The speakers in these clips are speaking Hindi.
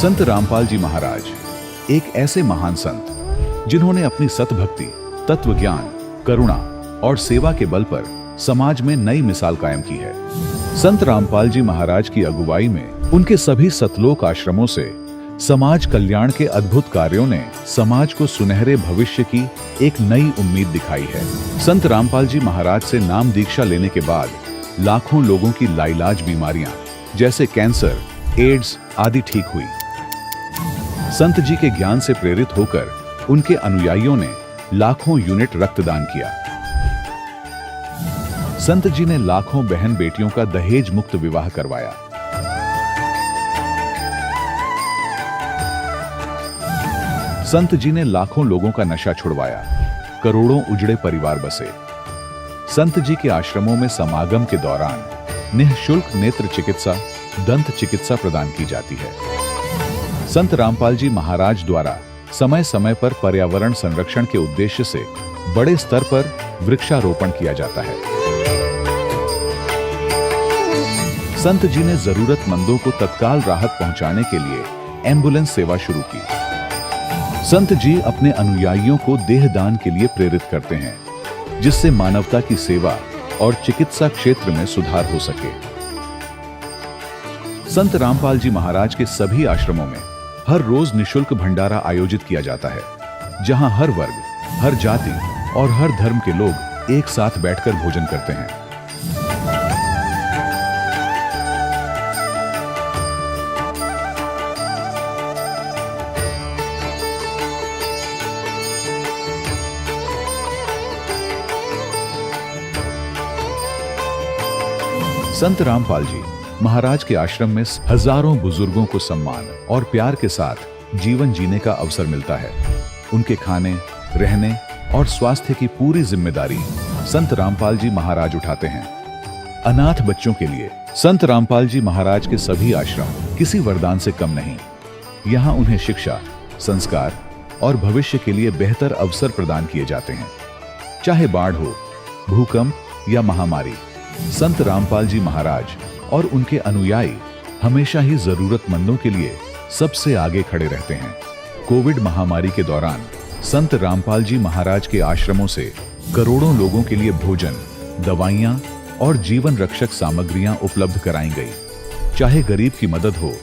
संत रामपाल जी महाराज एक ऐसे महान संत जिन्होंने अपनी सतभक्ति, तत्व ज्ञान, करुणा और सेवा के बल पर समाज में नई मिसाल कायम की है। संत रामपाल जी महाराज की अगुवाई में उनके सभी सतलोक आश्रमों से समाज कल्याण के अद्भुत कार्यों ने समाज को सुनहरे भविष्य की एक नई उम्मीद दिखाई है। संत रामपाल जी महाराज से नाम दीक्षा लेने के बाद लाखों लोगों की लाइलाज बीमारियां जैसे कैंसर, एड्स आदि ठीक हुई। संत जी के ज्ञान से प्रेरित होकर उनके अनुयायियों ने लाखों यूनिट रक्तदान किया। संत जी ने लाखों बहन बेटियों का दहेज मुक्त विवाह करवाया। संत जी ने लाखों लोगों का नशा छुड़वाया, करोड़ों उजड़े परिवार बसे। संत जी के आश्रमों में समागम के दौरान निःशुल्क नेत्र चिकित्सा, दंत चिकित्सा प्रदान की जाती है। संत रामपाल जी महाराज द्वारा समय समय पर पर्यावरण संरक्षण के उद्देश्य से बड़े स्तर पर वृक्षारोपण किया जाता है। संत जी ने जरूरतमंदों को तत्काल राहत पहुंचाने के लिए एम्बुलेंस सेवा शुरू की। संत जी अपने अनुयायियों को देहदान के लिए प्रेरित करते हैं, जिससे मानवता की सेवा और चिकित्सा क्षेत्र में सुधार हो सके। संत रामपाल जी महाराज के सभी आश्रमों में हर रोज निःशुल्क भंडारा आयोजित किया जाता है, जहां हर वर्ग, हर जाति और हर धर्म के लोग एक साथ बैठकर भोजन करते हैं। संत रामपाल जी महाराज के आश्रम में हजारों बुजुर्गों को सम्मान और प्यार के साथ जीवन जीने का अवसर मिलता है। उनके खाने, रहने और स्वास्थ्य की पूरी जिम्मेदारी संत रामपाल जी महाराज उठाते हैं। अनाथ बच्चों के लिए संत रामपाल जी महाराज के सभी आश्रम किसी वरदान से कम नहीं। यहाँ उन्हें शिक्षा, संस्कार और भविष्य के लिए बेहतर अवसर प्रदान किए जाते हैं। चाहे बाढ़ हो, भूकंप या महामारी, संत रामपाल जी महाराज और उनके अनुयायी हमेशा ही जरूरतमंदों के लिए सबसे आगे खड़े रहते हैं। कोविड महामारी के दौरान संत रामपाल जी महाराज के आश्रमों से करोड़ों लोगों के लिए भोजन, दवाइयां और जीवन रक्षक सामग्रियां उपलब्ध कराई गई। चाहे गरीब की मदद हो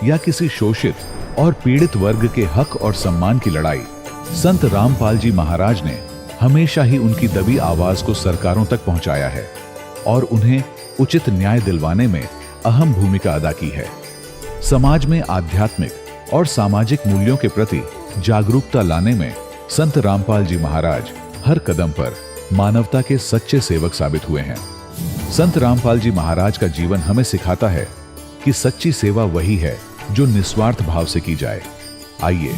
या किसी शोषित और पीड़ित वर्ग के हक और सम्मान की लड़ाई, संत रामपाल जी महाराज ने हमेशा ही उनकी दबी आवाज को सरकारों तक पहुंचाया है और उन्हें उचित न्याय दिलवाने में अहम भूमिका अदा की है। समाज में आध्यात्मिक और सामाजिक मूल्यों के प्रति जागरूकता लाने में संत रामपाल जी महाराज हर कदम पर मानवता के सच्चे सेवक साबित हुए हैं। संत रामपाल जी महाराज का जीवन हमें सिखाता है कि सच्ची सेवा वही है जो निस्वार्थ भाव से की जाए। आइए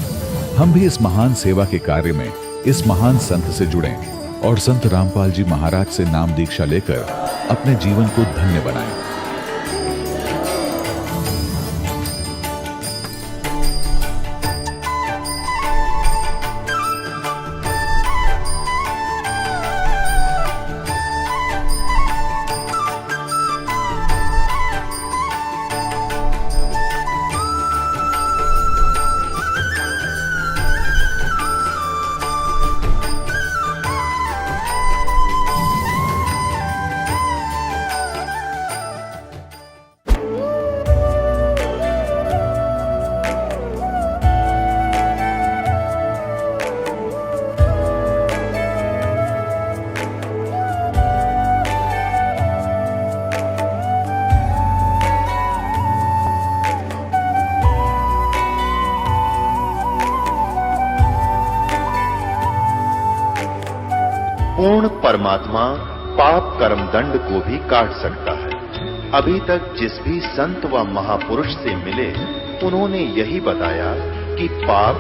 हम भी इस महान सेवा के कार्य में इस महान संत से जुड़ें और संत रामपाल जी महाराज से नाम दीक्षा लेकर अपने जीवन को धन्य बनाएं। पूर्ण परमात्मा पाप कर्म दंड को भी काट सकता है। अभी तक जिस भी संत व महापुरुष से मिले, उन्होंने यही बताया कि पाप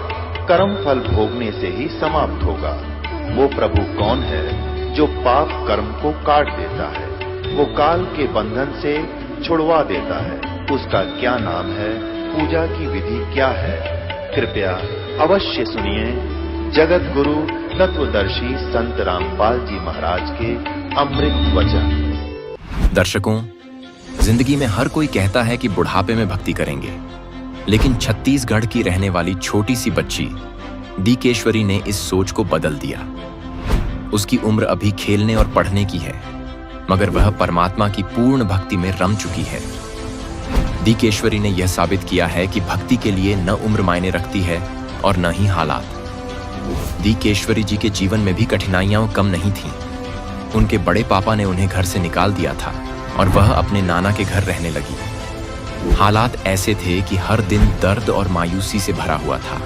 कर्म फल भोगने से ही समाप्त होगा। वो प्रभु कौन है जो पाप कर्म को काट देता है, वो काल के बंधन से छुड़वा देता है। उसका क्या नाम है, पूजा की विधि क्या है? कृपया अवश्य सुनिए जगत गुरु तत्वदर्शी संत रामपाल जी महाराज के अमृत वचन। दर्शकों, जिंदगी में हर कोई कहता है कि बुढ़ापे में भक्ति करेंगे, लेकिन छत्तीसगढ़ की रहने वाली छोटी सी बच्ची दीकेश्वरी ने इस सोच को बदल दिया। उसकी उम्र अभी खेलने और पढ़ने की है, मगर वह परमात्मा की पूर्ण भक्ति में रम चुकी है। दीकेश्वरी ने यह साबित किया है कि भक्ति के लिए न उम्र मायने रखती है और न ही हालात। दीकेश्वरी जी के जीवन में भी कठिनाइयां कम नहीं थीं। उनके बड़े पापा ने उन्हें घर से निकाल दिया था और वह अपने नाना के घर रहने लगी। हालात ऐसे थे कि हर दिन दर्द और मायूसी से भरा हुआ था।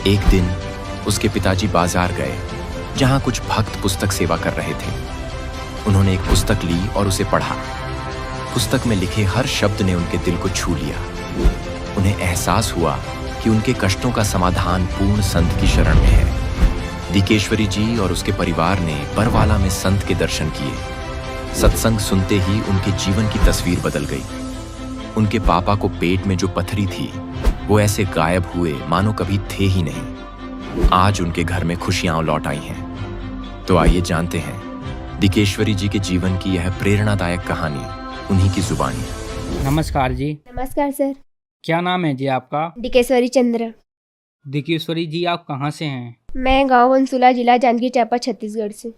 एक दिन उसके पिताजी बाजार गए, जहां कुछ भक्त पुस्तक सेवा कर रहे थे। उन्होंने एक पुस्तक ली और उसे पढ़ा। पुस्तक में लिखे हर शब्द ने उनके दिल को छू लिया। उन्हें एहसास हुआ कि उनके कष्टों का समाधान पूर्ण संत की शरण में है। दीकेश्वरी जी और उसके परिवार ने बरवाला में संत के दर्शन किए। सत्संग सुनते ही उनके जीवन की तस्वीर बदल गई। उनके पापा को पेट में जो पथरी थी, वो ऐसे गायब हुए मानो कभी थे ही नहीं। आज उनके घर में खुशियां लौट आई हैं। तो आइए जानते हैं दीकेश्वरी जी के जीवन की यह प्रेरणादायक कहानी, उन्हीं की जुबानी। नमस्कार जी। नमस्कार सर। क्या नाम है जी आपका? डिकेश्वरी चंद्र। दीकेश्वरी जी, आप कहाँ से हैं? मैं गांव वंसुला, जिला जांजगीर चांपा, छत्तीसगढ़ से।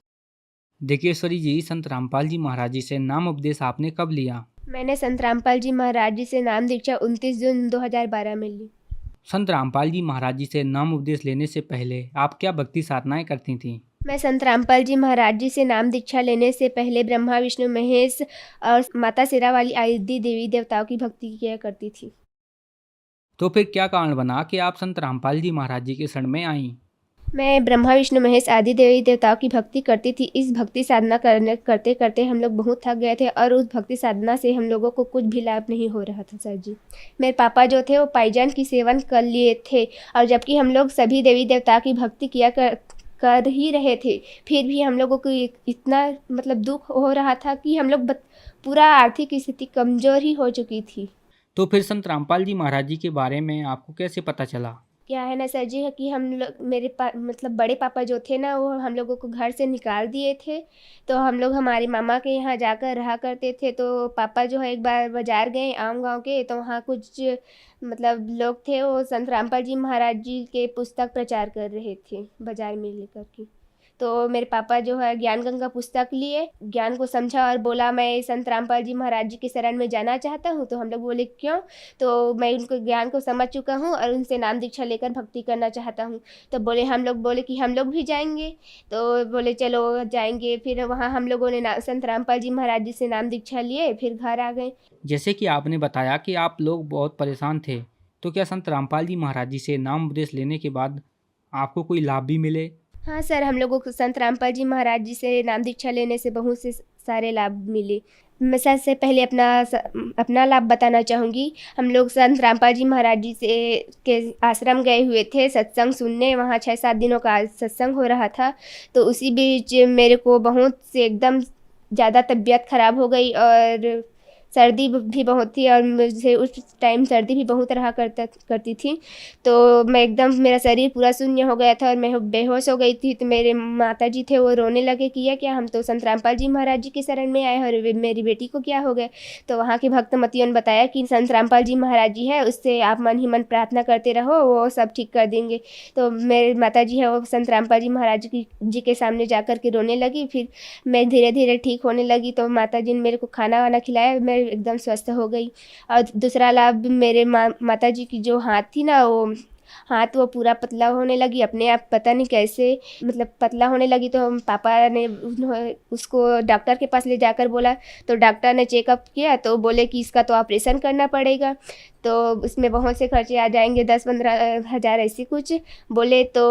दीकेश्वरी जी, संत रामपाल जी महाराज जी से नाम उपदेश आपने कब लिया? मैंने संत रामपाल जी महाराज जी से नाम दीक्षा 29 जून 2012 में ली। संत रामपाल जी महाराज जी से नाम उपदेश लेने से पहले आप क्या भक्ति साधनाएं करती थीं? मैं संत रामपाल जी महाराज जी से नाम दीक्षा लेने से पहले ब्रह्मा विष्णु महेश और माता शेरावाली आदि देवी देवताओं की भक्ति किया करती थी। तो फिर क्या कारण बना कि आप संत रामपाल जी महाराज जी के शरण में आईं? मैं ब्रह्मा विष्णु महेश आदि देवी देवताओं की भक्ति करती थी। इस भक्ति साधना करते करते हम लोग बहुत थक गए थे और उस भक्ति साधना से हम लोगों को कुछ भी लाभ नहीं हो रहा था सर जी। मेरे पापा जो थे वो पाईजान की सेवन कर लिए थे और जबकि हम लोग सभी देवी देवता की भक्ति किया कर ही रहे थे, फिर भी हम लोगों को इतना दुख हो रहा था कि हम लोग पूरा आर्थिक स्थिति कमज़ोर ही हो चुकी थी। तो फिर संत रामपाल जी महाराज जी के बारे में आपको कैसे पता चला? क्या है ना सर जी है कि हम लोग मेरे बड़े पापा जो थे ना, वो हम लोगों को घर से निकाल दिए थे। तो हम लोग हमारे मामा के यहाँ जाकर रहा करते थे। तो पापा जो है एक बार बाज़ार गए आम गांव के, तो वहाँ कुछ लोग थे, वो संत रामपाल जी महाराज जी के पुस्तक प्रचार कर रहे थे बाज़ार में लेकर के। तो मेरे पापा जो है ज्ञान गंगा पुस्तक लिए, ज्ञान को समझा और बोला मैं संत रामपाल जी महाराज जी के शरण में जाना चाहता हूँ। तो हम लोग बोले क्यों? तो मैं उनको ज्ञान को समझ चुका हूँ और उनसे नाम दीक्षा लेकर भक्ति करना चाहता हूँ। तो हम लोग बोले कि हम लोग भी जाएंगे। तो बोले चलो जाएंगे। फिर वहाँ हम लोगों ने संत रामपाल जी महाराज जी से नाम दीक्षा लिए, फिर घर आ गए। जैसे कि आपने बताया कि आप लोग बहुत परेशान थे, तो क्या संत रामपाल जी महाराज जी से नाम उपदेश लेने के बाद आपको कोई लाभ भी मिले? हाँ सर, हम लोगों को संत रामपाल जी महाराज जी से नाम दीक्षा लेने से बहुत से सारे लाभ मिले। मैं सबसे पहले अपना लाभ बताना चाहूँगी। हम लोग संत रामपाल जी महाराज जी के आश्रम गए हुए थे सत्संग सुनने। वहाँ 6-7 दिनों का सत्संग हो रहा था। तो उसी बीच मेरे को बहुत से एकदम ज़्यादा तबीयत ख़राब हो गई और सर्दी भी बहुत थी और मुझे उस टाइम सर्दी भी बहुत रहा करती थी। तो मैं एकदम मेरा शरीर पूरा शून्य हो गया था और मैं बेहोश हो गई थी। तो मेरे माता जी थे, वो रोने लगे कि क्या हम तो संत रामपाल जी महाराज जी के शरण में आए और मेरी बेटी को क्या हो गया। तो वहाँ के भक्त मतियों ने बताया कि संत रामपाल जी महाराज जी है, उससे आप मन ही मन प्रार्थना करते रहो, वो सब ठीक कर देंगे। तो मेरे माता जी है, वो संत रामपाल जी महाराज जी के सामने जा कर के रोने लगी। फिर मैं धीरे धीरे ठीक होने लगी। तो माता जी ने मेरे को खाना वाना खिलाया, मैं एकदम स्वस्थ हो गई। और दूसरा लाभ, मेरे माता जी की जो हाथ थी ना, वो हाथ वो पूरा पतला होने लगी अपने आप, पता नहीं कैसे पतला होने लगी। तो पापा ने उसको डॉक्टर के पास ले जाकर बोला। तो डॉक्टर ने चेकअप किया तो बोले कि इसका तो ऑपरेशन करना पड़ेगा, तो उसमें बहुत से खर्चे आ जाएंगे, 10-15 हज़ार ऐसे कुछ बोले। तो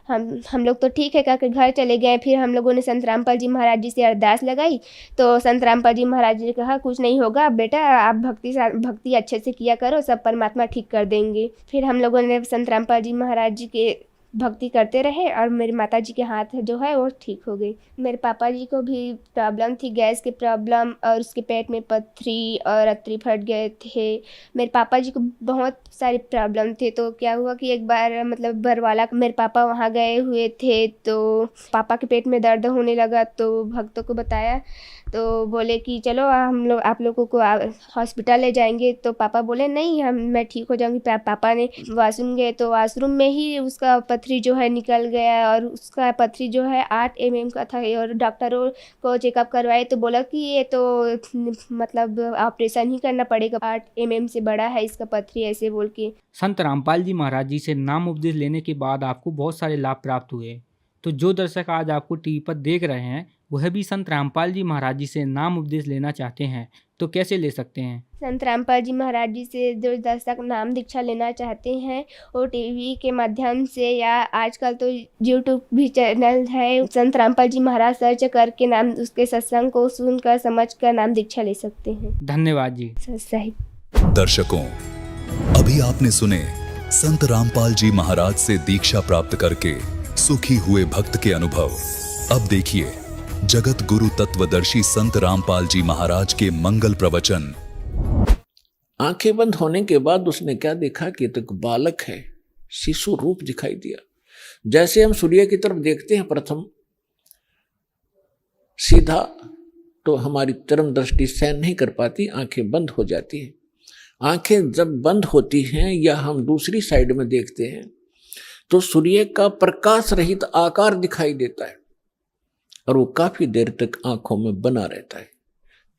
हम लोग तो ठीक है कहकर घर चले गए। फिर हम लोगों ने संत रामपाल जी महाराज जी से अरदास लगाई। तो संत रामपाल जी महाराज जी ने कहा कुछ नहीं होगा बेटा, आप भक्ति अच्छे से किया करो, सब परमात्मा ठीक कर देंगे। फिर हम लोगों ने संत रामपाल जी महाराज जी के भक्ति करते रहे और मेरी माता जी के हाथ जो है वो ठीक हो गई। मेरे पापा जी को भी प्रॉब्लम थी, गैस की प्रॉब्लम, और उसके पेट में पथरी और अतरी फट गए थे। मेरे पापा जी को बहुत सारी प्रॉब्लम थे। तो क्या हुआ कि एक बार बरवाला मेरे पापा वहाँ गए हुए थे, तो पापा के पेट में दर्द होने लगा। तो भक्तों को बताया तो बोले कि चलो हम लोग आप लोगों को हॉस्पिटल ले जाएंगे। तो पापा बोले नहीं, मैं ठीक हो जाऊंगी। पापा ने वॉशरूम गए तो वॉशरूम में ही उसका पथरी जो है निकल गया, और उसका पथरी जो है 8 mm का था। और डॉक्टरों को चेकअप करवाए तो बोला कि ये तो मतलब ऑपरेशन ही करना पड़ेगा, 8 mm से बड़ा है इसका पथरी, ऐसे बोल के। संत रामपाल जी महाराज जी से नाम उपदेश लेने के बाद आपको बहुत सारे लाभ प्राप्त हुए। तो जो दर्शक आज आपको टीवी पर देख रहे हैं वह भी संत रामपाल जी महाराज जी से नाम उपदेश लेना चाहते हैं तो कैसे ले सकते हैं? संत रामपाल जी महाराज जी से जो दर्शक नाम दीक्षा लेना चाहते हैं वो टीवी के माध्यम से, या आजकल तो यूट्यूब भी चैनल है, संत रामपाल जी महाराज सर्च करके नाम उसके सत्संग को सुनकर समझकर नाम दीक्षा ले सकते हैं। धन्यवाद जी। सही। दर्शकों, अभी आपने सुने संत रामपाल जी महाराज से दीक्षा प्राप्त करके सुखी हुए भक्त के अनुभव। अब देखिए जगत गुरु तत्वदर्शी संत रामपाल जी महाराज के मंगल प्रवचन। आंखें बंद होने के बाद उसने क्या देखा कि एक बालक है, शिशु रूप दिखाई दिया। जैसे हम सूर्य की तरफ देखते हैं प्रथम सीधा, तो हमारी चरम दृष्टि सहन नहीं कर पाती, आंखें बंद हो जाती हैं। आंखें जब बंद होती हैं या हम दूसरी साइड में देखते हैं तो सूर्य का प्रकाश रहित आकार दिखाई देता है और वो काफी देर तक आंखों में बना रहता है।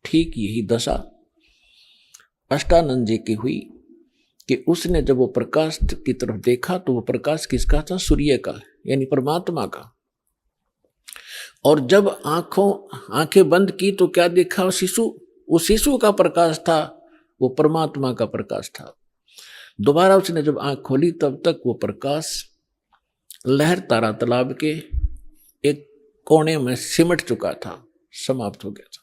ठीक यही दशा अष्टानंद जी की हुई कि उसने जब वो प्रकाश की तरफ देखा तो वो प्रकाश किसका था? सूर्य का, यानी परमात्मा का। और जब आंखें बंद की तो क्या देखा? उस शिशु का प्रकाश था, वो परमात्मा का प्रकाश था। दोबारा उसने जब आंख खोली तब तक वो प्रकाश लहर तारा तालाब के एक कोने में सिमट चुका था, समाप्त हो गया था।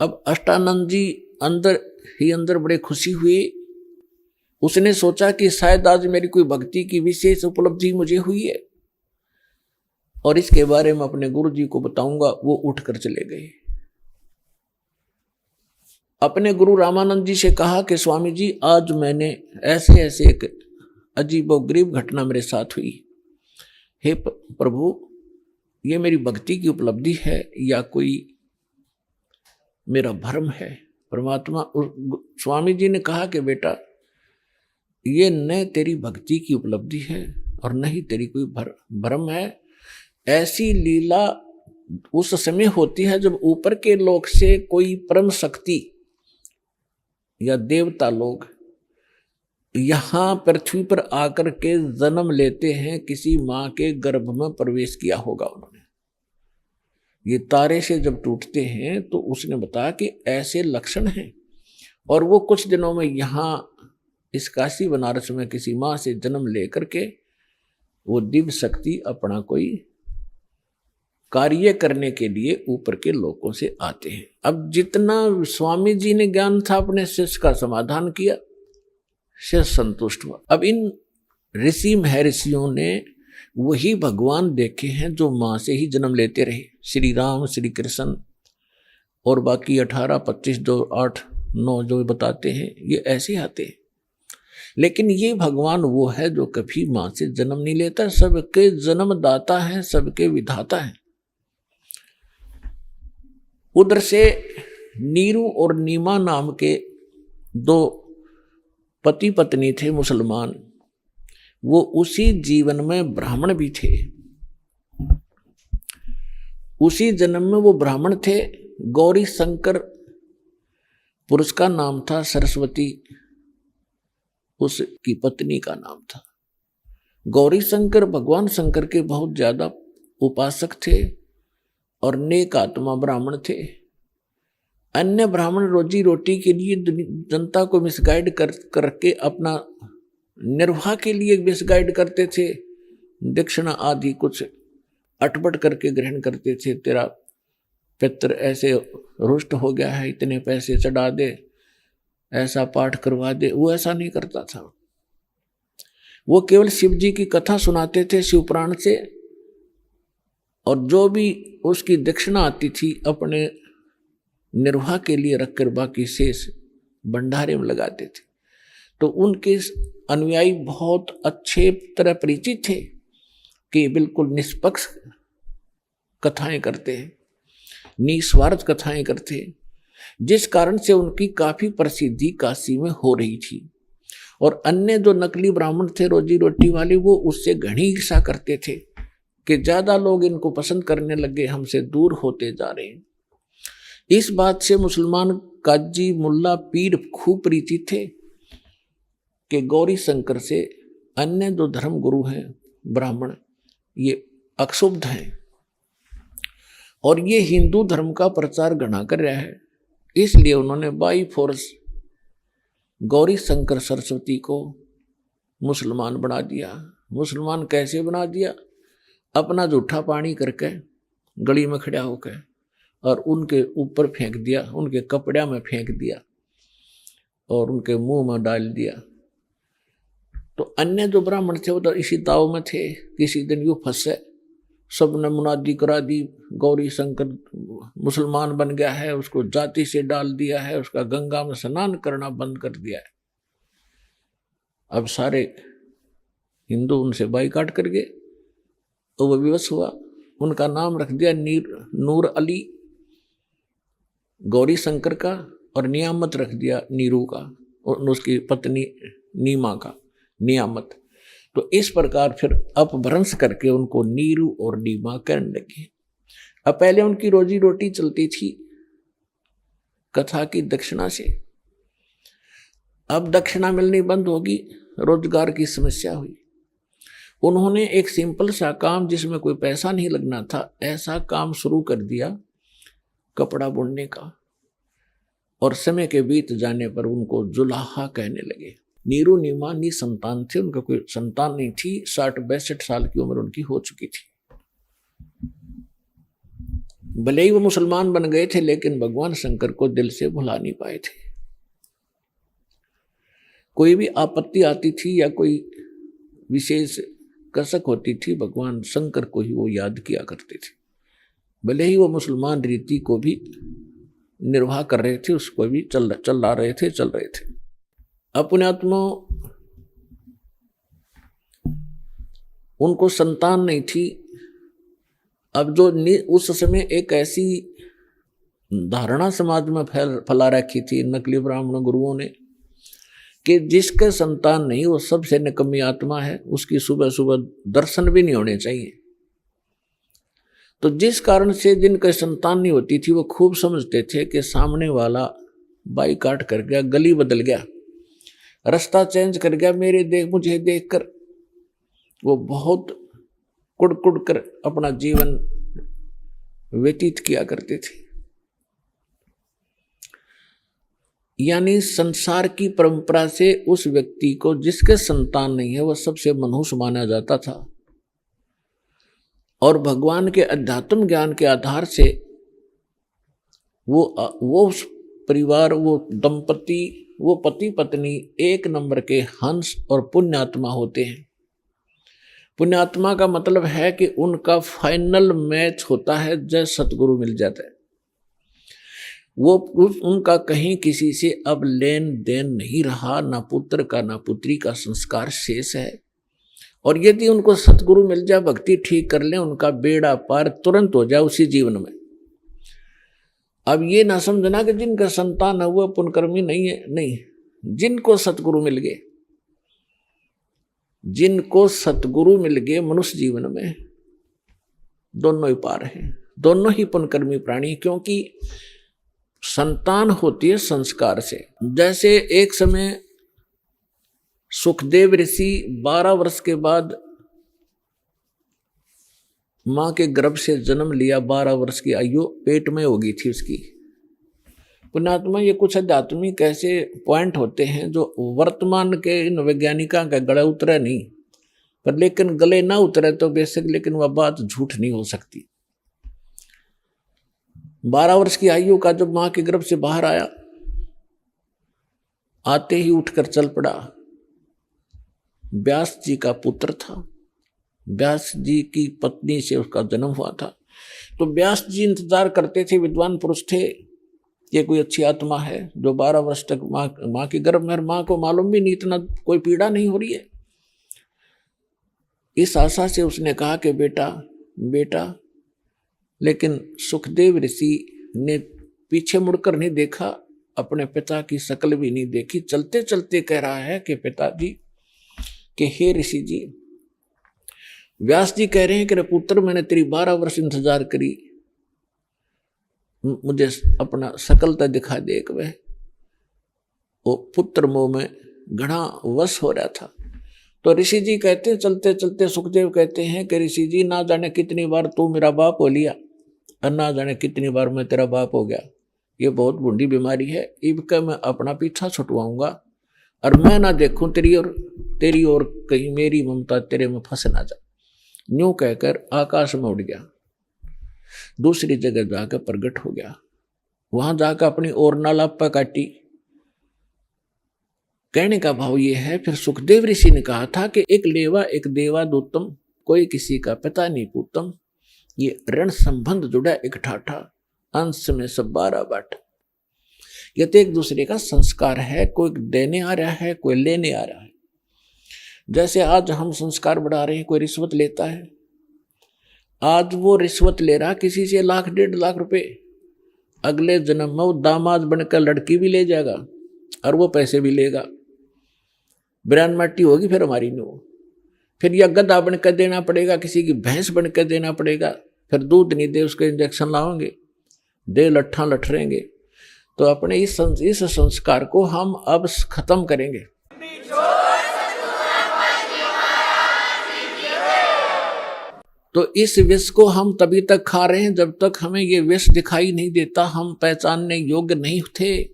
अब अष्टानंद जी अंदर बड़े खुशी हुए। उसने सोचा कि शायद आज मेरी कोई भक्ति की विशेष उपलब्धि मुझे हुई है और इसके बारे में अपने गुरु जी को बताऊंगा। वो उठकर चले गए। अपने गुरु रामानंद जी से कहा कि स्वामी जी, आज मैंने ऐसे एक अजीबोगरीब घटना मेरे साथ हुई। हे प्रभु, ये मेरी भक्ति की उपलब्धि है या कोई मेरा भ्रम है? परमात्मा स्वामी जी ने कहा कि बेटा, ये न तेरी भक्ति की उपलब्धि है और न ही तेरी कोई भ्रम है। ऐसी लीला उस समय होती है जब ऊपर के लोक से कोई परम शक्ति या देवता लोग यहाँ पृथ्वी पर आकर के जन्म लेते हैं। किसी माँ के गर्भ में प्रवेश किया होगा उन्होंने। ये तारे से जब टूटते हैं तो उसने बताया कि ऐसे लक्षण हैं। और वो कुछ दिनों में यहाँ इस काशी बनारस में किसी माँ से जन्म लेकर के वो दिव्य शक्ति अपना कोई कार्य करने के लिए ऊपर के लोगों से आते हैं। अब जितना स्वामी जी ने ज्ञान था अपने शिष्य का समाधान किया, शिष्य संतुष्ट हुआ। अब इन महर्षियों ने वही भगवान देखे हैं जो माँ से ही जन्म लेते रहे। श्री राम, श्री कृष्ण और बाकी 18, 25, 2, 8, 9 जो बताते हैं, ये ऐसे आते हैं। लेकिन ये भगवान वो है जो कभी माँ से जन्म नहीं लेता, सबके जन्मदाता है, सबके विधाता है। उधर से नीरू और नीमा नाम के 2 पति पत्नी थे मुसलमान। वो उसी जीवन में ब्राह्मण भी थे। उसी जन्म में वो ब्राह्मण थे। गौरी शंकर पुरुष का नाम था, सरस्वती उसकी पत्नी का नाम था। गौरी शंकर भगवान शंकर के बहुत ज्यादा उपासक थे और नेक आत्मा ब्राह्मण थे। अन्य ब्राह्मण रोजी रोटी के लिए जनता को मिसगाइड करके अपना निर्वाह के लिए मिसगाइड करते थे। दक्षिणा आदि कुछ अटपट करके ग्रहण करते थे। तेरा पितर ऐसे रुष्ट हो गया है, इतने पैसे चढ़ा दे, ऐसा पाठ करवा दे। वो ऐसा नहीं करता था। वो केवल शिव जी की कथा सुनाते थे शिवपुराण से, और जो भी उसकी दक्षिणा आती थी अपने निर्वाह के लिए रखकर बाकी शेष भंडारे में लगाते थे। तो उनके अनुयायी बहुत अच्छे तरह परिचित थे कि बिल्कुल निष्पक्ष कथाएं करते हैं। निस्वार्थ कथाएं करते, जिस कारण से उनकी काफी प्रसिद्धि काशी में हो रही थी। और अन्य जो नकली ब्राह्मण थे रोजी रोटी वाले, वो उससे घनी ईर्ष्या करते थे कि ज्यादा लोग इनको पसंद करने लगे, हमसे दूर होते जा रहे हैं। इस बात से मुसलमान काजी मुल्ला पीर खूब प्रीति थे कि गौरी शंकर से अन्य जो धर्म गुरु हैं ब्राह्मण, ये अक्षुब्ध हैं और ये हिंदू धर्म का प्रचार घना कर रहा है। इसलिए उन्होंने बाई फोर्स गौरी शंकर सरस्वती को मुसलमान बना दिया। मुसलमान कैसे बना दिया? अपना जूठा पानी करके गली में खड़ा होकर और उनके ऊपर फेंक दिया, उनके कपड़े में फेंक दिया और उनके मुंह में डाल दिया। तो अन्य जो ब्राह्मण थे वो तो इसी दाव में थे। किसी दिन यूँ फंसे, सबने मुनादी करा दी, गौरी शंकर मुसलमान बन गया है, उसको जाति से डाल दिया है, उसका गंगा में स्नान करना बंद कर दिया है। अब सारे हिंदू उनसे बाइकाट कर गए, तो वो विवश हुआ। उनका नाम रख दिया नूर अली गौरी शंकर का, और नियामत रख दिया नीरू का, और उसकी पत्नी नीमा का नियामत। तो इस प्रकार फिर अपभ्रंश करके उनको नीरू और नीमा कहने लगे। अब पहले उनकी रोजी रोटी चलती थी कथा की दक्षिणा से, अब दक्षिणा मिलनी बंद होगी, रोजगार की समस्या हुई। उन्होंने एक सिंपल सा काम जिसमें कोई पैसा नहीं लगना था, ऐसा काम शुरू कर दिया कपड़ा बुनने का, और समय के बीत जाने पर उनको जुलाहा कहने लगे। नीरू नीमा निसंतान थे, उनका कोई संतान नहीं थी। 60-62 साल की उम्र उनकी हो चुकी थी। भले ही वो मुसलमान बन गए थे, लेकिन भगवान शंकर को दिल से भुला नहीं पाए थे। कोई भी आपत्ति आती थी या कोई विशेष कसक होती थी, भगवान शंकर को ही वो याद किया करते थे। भले ही वो मुसलमान रीति को भी निर्वाह कर रहे थे, उसको भी चल रहे थे। अपने आत्मा उनको संतान नहीं थी। अब जो उस समय एक ऐसी धारणा समाज में फैला रखी थी नकली ब्राह्मण गुरुओं ने कि जिसके संतान नहीं वो सबसे निकम्मी आत्मा है, उसकी सुबह सुबह दर्शन भी नहीं होने चाहिए। तो जिस कारण से जिनके संतान नहीं होती थी वो खूब समझते थे कि सामने वाला बाइकाट कर गया, गली बदल गया, रास्ता चेंज कर गया, मुझे देखकर वो बहुत कुड़ कर अपना जीवन व्यतीत किया करते थे। यानी संसार की परंपरा से उस व्यक्ति को जिसके संतान नहीं है वह सबसे मनहूस माना जाता था, और भगवान के अध्यात्म ज्ञान के आधार से वो परिवार, वो दंपति, वो पति पत्नी एक नंबर के हंस और पुण्यात्मा होते हैं। पुण्यात्मा का मतलब है कि उनका फाइनल मैच होता है जय सतगुरु मिल जाता है। वो उनका कहीं किसी से अब लेन देन नहीं रहा, ना पुत्र का ना पुत्री का संस्कार शेष है। और यदि उनको सतगुरु मिल जाए, भक्ति ठीक कर लें, उनका बेड़ा पार तुरंत हो जाए उसी जीवन में। अब ये ना समझना कि जिनका संतान है वो पुण्यकर्मी नहीं है, नहीं। जिनको सतगुरु मिल गए, जिनको सतगुरु मिल गए मनुष्य जीवन में, दोनों ही पार हैं, दोनों ही पुण्यकर्मी प्राणी। क्योंकि संतान होती है संस्कार से। जैसे एक समय सुखदेव ऋषि 12 वर्ष के बाद मां के गर्भ से जन्म लिया, 12 वर्ष की आयु पेट में हो गई थी उसकी। पुण्यात्मा, ये कुछ आध्यात्मिक ऐसे पॉइंट होते हैं जो वर्तमान के इन वैज्ञानिकों का गला उतरे नहीं, पर लेकिन गले ना उतरे तो बेशक, लेकिन वह बात झूठ नहीं हो सकती। 12 वर्ष की आयु का जब मां के गर्भ से बाहर आया, आते ही उठकर चल पड़ा। व्यास जी का पुत्र था, व्यास जी की पत्नी से उसका जन्म हुआ था। तो व्यास जी इंतजार करते थे, विद्वान पुरुष थे, ये कोई अच्छी आत्मा है जो 12 वर्ष तक माँ के गर्भ में, माँ को मालूम भी नहीं, इतना कोई पीड़ा नहीं हो रही है। इस आशा से उसने कहा कि बेटा लेकिन सुखदेव ऋषि ने पीछे मुड़कर नहीं देखा, अपने पिता की शक्ल भी नहीं देखी। चलते चलते कह रहा है कि पिताजी कि हे ऋषि जी, व्यास जी कह रहे हैं कि रे पुत्र, मैंने तेरी 12 वर्ष इंतजार करी, मुझे अपना शकलता दिखा दे। एक वह वो पुत्र मोह में घना वश हो रहा था। तो ऋषि जी कहते हैं, चलते चलते सुखदेव कहते हैं कि ऋषि जी, ना जाने कितनी बार तू मेरा बाप हो लिया और ना जाने कितनी बार मैं तेरा बाप हो गया। ये बहुत बूढ़ी बीमारी है, इबका मैं अपना पीछा छुटवाऊंगा और मैं ना देखूं तेरी और कहीं मेरी ममता तेरे में फंस ना जा। यूं कहकर आकाश में उड़ गया, दूसरी जगह जाकर प्रकट हो गया। वहां जाकर अपनी और नालापा काटी। कहने का भाव ये है, फिर सुखदेव ऋषि ने कहा था कि एक लेवा एक देवा दूतम, कोई किसी का पिता नहीं पूतम। ये ऋण संबंध जुड़ा एक ठाठा, अंश में सब 12 बाट। ये तो एक दूसरे का संस्कार है, कोई देने आ रहा है, कोई लेने आ रहा है। जैसे आज हम संस्कार बढ़ा रहे हैं, कोई रिश्वत लेता है, आज वो रिश्वत ले रहा किसी से 1 लाख 1.5 लाख रुपए, अगले जन्म में वो दामाद बनकर लड़की भी ले जाएगा और वो पैसे भी लेगा। ब्रान माटी होगी फिर हमारी नो, फिर यह गधा बनकर देना पड़ेगा, किसी की भैंस बनकर देना पड़ेगा, फिर दूध नहीं दे उसके इंजेक्शन लाओगे, दे लट्ठा लठरेंगे। तो अपने इस संस्कार को हम अब खत्म करेंगे। तो इस विष को हम तभी तक खा रहे हैं जब तक हमें ये विष दिखाई नहीं देता, हम पहचानने योग्य नहीं थे।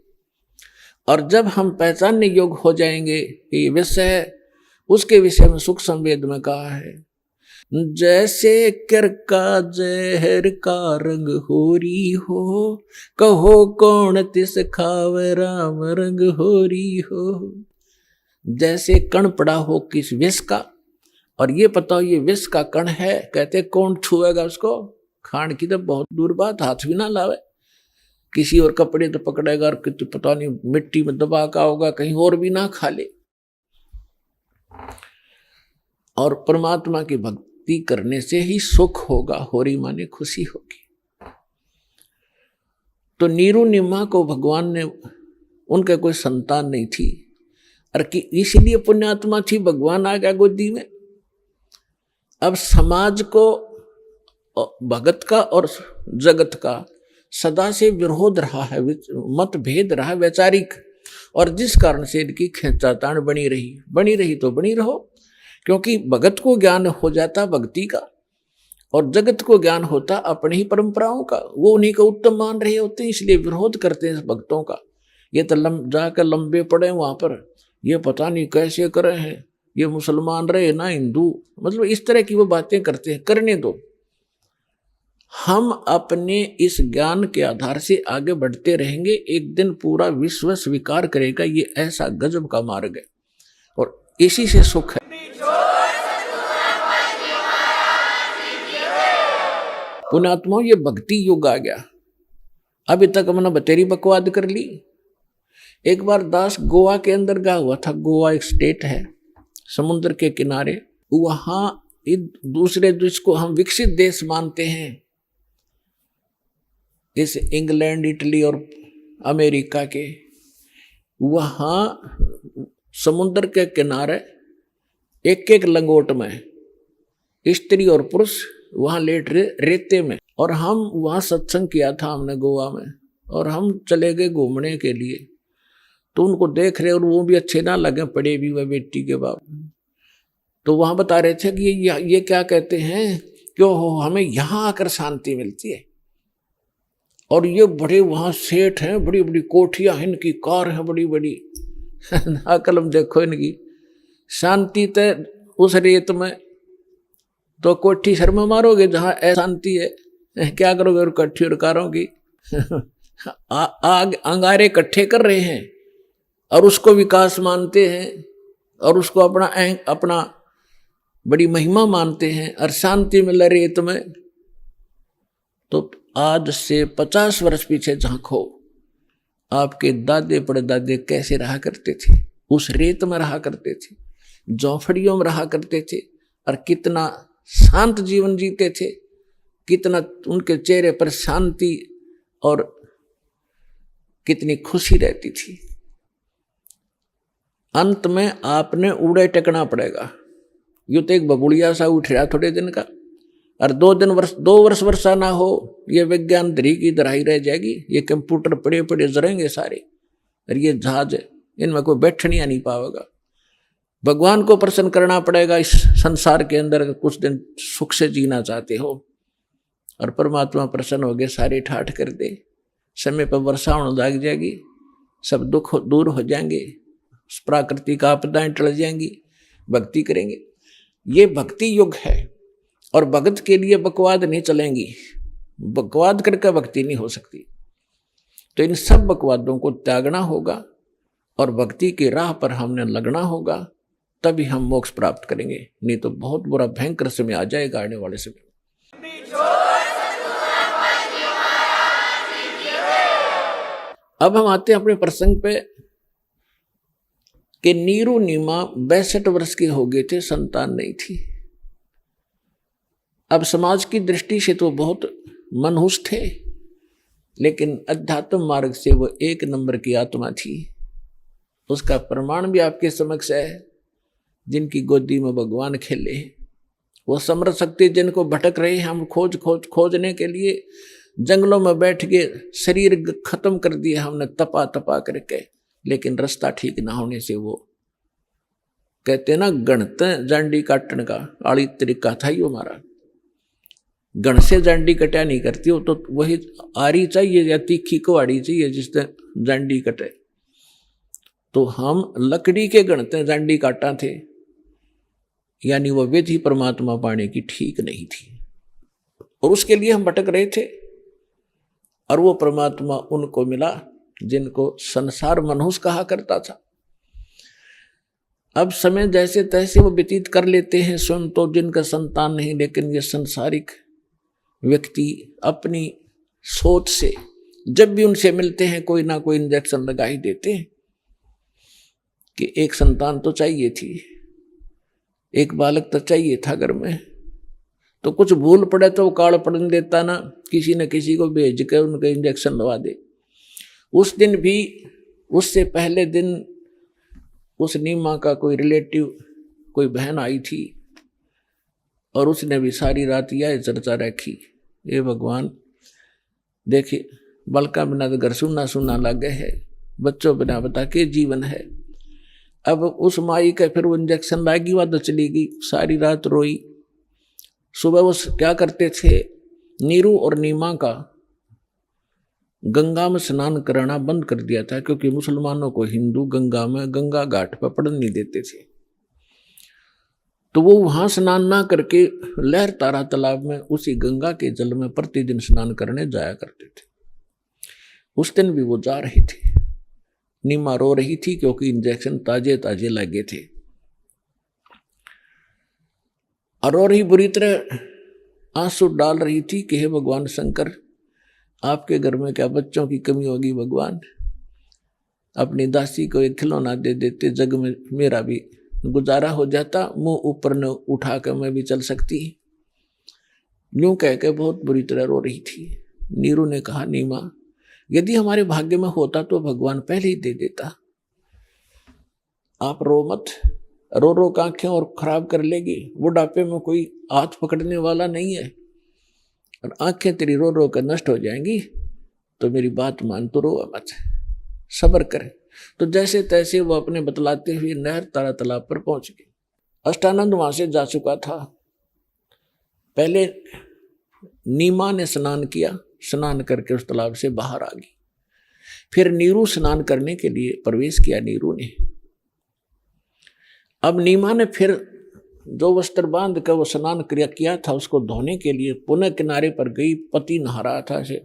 और जब हम पहचानने योग्य हो जाएंगे कि ये विष है, उसके विषय में सुख संवेद में कहा है, जैसे कर का जहर का रंग होरी हो, कहो कौन तिस खावे राम रंग होरी हो। जैसे कण पड़ा हो किस विष का, और ये पता हो ये विष का कण है, कहते कौन छुएगा उसको, खान की तो बहुत दूर बात, हाथ भी ना लावे, किसी और कपड़े तो पकड़ेगा और कितनी पता नहीं मिट्टी में दबा का होगा, कहीं और भी ना खा ले। और परमात्मा की भक्ति करने से ही सुख होगा, होरी माने खुशी होगी। तो नीरू निम्मा को भगवान ने, उनके कोई संतान नहीं थी, और कि इसलिए पुण्यात्मा थी, भगवान आ गया गोदी में। अब समाज को भगत का और जगत का सदा से विरोध रहा है, मतभेद रहा वैचारिक, और जिस कारण से इनकी खींचातान बनी रही तो बनी रहो, क्योंकि भगत को ज्ञान हो जाता भक्ति का और जगत को ज्ञान होता अपनी ही परंपराओं का, वो उन्हीं को उत्तम मान रहे होते हैं, इसलिए विरोध करते हैं भक्तों का। ये तो जाकर लंबे पड़े वहां पर, ये पता नहीं कैसे करे हैं, ये मुसलमान रहे ना हिंदू, मतलब इस तरह की वो बातें करते हैं। करने दो, हम अपने इस ज्ञान के आधार से आगे बढ़ते रहेंगे, एक दिन पूरा विश्व स्वीकार करेगा ये ऐसा गजब का मार्ग है और इसी से सुख है। पुण्यात्माओं, ये भक्ति युग आ गया। अभी तक हमने बतेरी बकवाद कर ली। एक बार दास गोवा के अंदर गया हुआ था। गोवा एक स्टेट है समुद्र के किनारे, वहां दूसरे देश को हम विकसित देश मानते हैं, इस इंग्लैंड इटली और अमेरिका के। वहां समुद्र के किनारे एक एक लंगोट में स्त्री और पुरुष वहां लेट रेते में, और हम वहां सत्संग किया था हमने गोवा में, और हम चले गए घूमने के लिए। तो उनको देख रहे और वो भी अच्छे ना लगे, पड़े भी वह बेटी के बाप। तो वहां बता रहे थे कि ये क्या कहते हैं, क्यों हो हमें यहाँ आकर शांति मिलती है, और ये बड़े वहां सेठ हैं, बड़ी बड़ी कोठियां हैं, इनकी कार है बड़ी बड़ी, कलम देखो इनकी शांति। तय उस रेत में तो कोठी शर्म मारोगे जहां अशांति है, क्या करोगे और कट्ठी और कारों की आग अंगारे इकट्ठे कर रहे हैं और उसको विकास मानते हैं और उसको अपना बड़ी महिमा मानते हैं, और शांति मिल रेत में। तो आज से 50 वर्ष पीछे झांको, आपके दादे परदादे कैसे रहा करते थे, उस रेत में रहा करते थे, झोंपड़ियों में रहा करते थे, और कितना शांत जीवन जीते थे। कितना उनके चेहरे पर शांति और कितनी खुशी रहती थी। अंत में आपने उड़े टेकना पड़ेगा। यूं तो एक बबुड़िया सा उठ रहा थोड़े दिन का, और 2 वर्ष वर्षा ना हो, ये विज्ञान धरी की धराई रह जाएगी। ये कंप्यूटर पड़े पड़े जरेंगे सारे, और ये जहाज इनमें कोई बैठने नहीं पाएगा। भगवान को प्रसन्न करना पड़ेगा इस संसार के अंदर। कुछ दिन सुख से जीना चाहते हो, और परमात्मा प्रसन्न हो गए, सारे ठाठ कर दे, समय पर वर्षा होने लग जाएगी, सब दुख दूर हो जाएंगे, प्राकृतिक आपदाएं टल जाएंगी, भक्ति करेंगे। ये भक्ति युग है, और भगत के लिए बकवाद नहीं चलेंगी। बकवाद करके भक्ति नहीं हो सकती। तो इन सब बकवादों को त्यागना होगा और भक्ति की राह पर हमने लगना होगा, तभी हम मोक्ष प्राप्त करेंगे। नहीं तो बहुत बुरा भयंकर समय आ जाएगा आने वाले समय। अब हम आते हैं अपने प्रसंग पे कि नीरू नीमा 62 वर्ष के हो गए थे, संतान नहीं थी। अब समाज की दृष्टि से तो बहुत मनहूस थे, लेकिन अध्यात्म मार्ग से वो 1 नंबर की आत्मा थी। उसका प्रमाण भी आपके समक्ष है। जिनकी गोदी में भगवान खेले, वो समर्थ शक्ति जिनको भटक रहे, हम खोजने के लिए जंगलों में बैठ के शरीर खत्म कर दिए हमने तपा करके, लेकिन रास्ता ठीक ना होने से वो कहते ना गणते जांडी काटने का आड़ी तरीका था ही हमारा। गण से जांडी कटा नहीं करती हो, तो वही आरी चाहिए या तीखी को आड़ी चाहिए जिससे जांडी कटे। तो हम लकड़ी के गणते जांडी काटा थे, यानी वो विधि परमात्मा पाने की ठीक नहीं थी, और उसके लिए हम भटक रहे थे। और वो परमात्मा उनको मिला जिनको संसार मनहूस कहा करता था। अब समय जैसे तैसे वो व्यतीत कर लेते हैं, स्वयं तो जिनका संतान नहीं, लेकिन ये संसारिक व्यक्ति अपनी सोच से जब भी उनसे मिलते हैं कोई ना कोई इंजेक्शन लगा ही देते हैं कि एक संतान तो चाहिए थी, एक बालक तो चाहिए था घर में। तो कुछ भूल पड़े तो वो काल पड़ने देता ना, किसी न किसी को भेज के उनके इंजेक्शन लगा दे। उस दिन भी, उससे पहले दिन उस नीमा का कोई रिलेटिव, कोई बहन आई थी, और उसने भी सारी रात यह चर्चा रखी, ये भगवान देखिए बलका बिना तो घर सुना सुना लगे है, बच्चों बिना बता के जीवन है। अब उस माई का फिर वो इंजेक्शन लागी, वह चली गई, सारी रात रोई। सुबह वो क्या करते थे, नीरू और नीमा का गंगा में स्नान कराना बंद कर दिया था, क्योंकि मुसलमानों को हिंदू गंगा घाट पर पड़ने नहीं देते थे। तो वो वहां स्नान ना करके लहर तारा तालाब में उसी गंगा के जल में प्रतिदिन स्नान करने जाया करते थे। उस दिन भी वो जा रहे थे। नीमा रो रही थी क्योंकि इंजेक्शन ताजे ताजे लगे थे, और रो रही बुरी तरह आंसू डाल रही थी कि हे भगवान शंकर, आपके घर में क्या बच्चों की कमी होगी भगवान। अपनी दासी को एक खिलौना दे देते, जग में मेरा भी गुजारा हो जाता, मुंह ऊपर न उठा कर मैं भी चल सकती। यूं कह के बहुत बुरी तरह रो रही थी। नीरू ने कहा, नीमा यदि हमारे भाग्य में होता तो भगवान पहले ही दे देता। आप रो मत, रो रो का आंखें और खराब कर लेगी। बुढ़ापे में कोई हाथ पकड़ने वाला नहीं है, और आंखें तेरी रो रो कर नष्ट हो जाएंगी। तो मेरी बात मान, तो रो मत, सब्र कर। तो जैसे तैसे वो अपने बतलाते हुए नहर तारा तालाब पर पहुंच गए। अष्टानंद वहां से जा चुका था। पहले नीमा ने स्नान किया, स्नान करके उस तालाब से बाहर आ गई। फिर नीरू स्नान करने के लिए प्रवेश किया नीरू ने। अब नीमा ने फिर जो वस्त्र बांध कर वो स्नान किया था, उसको धोने के लिए पुनः किनारे पर गई। पति नहा रहा था। से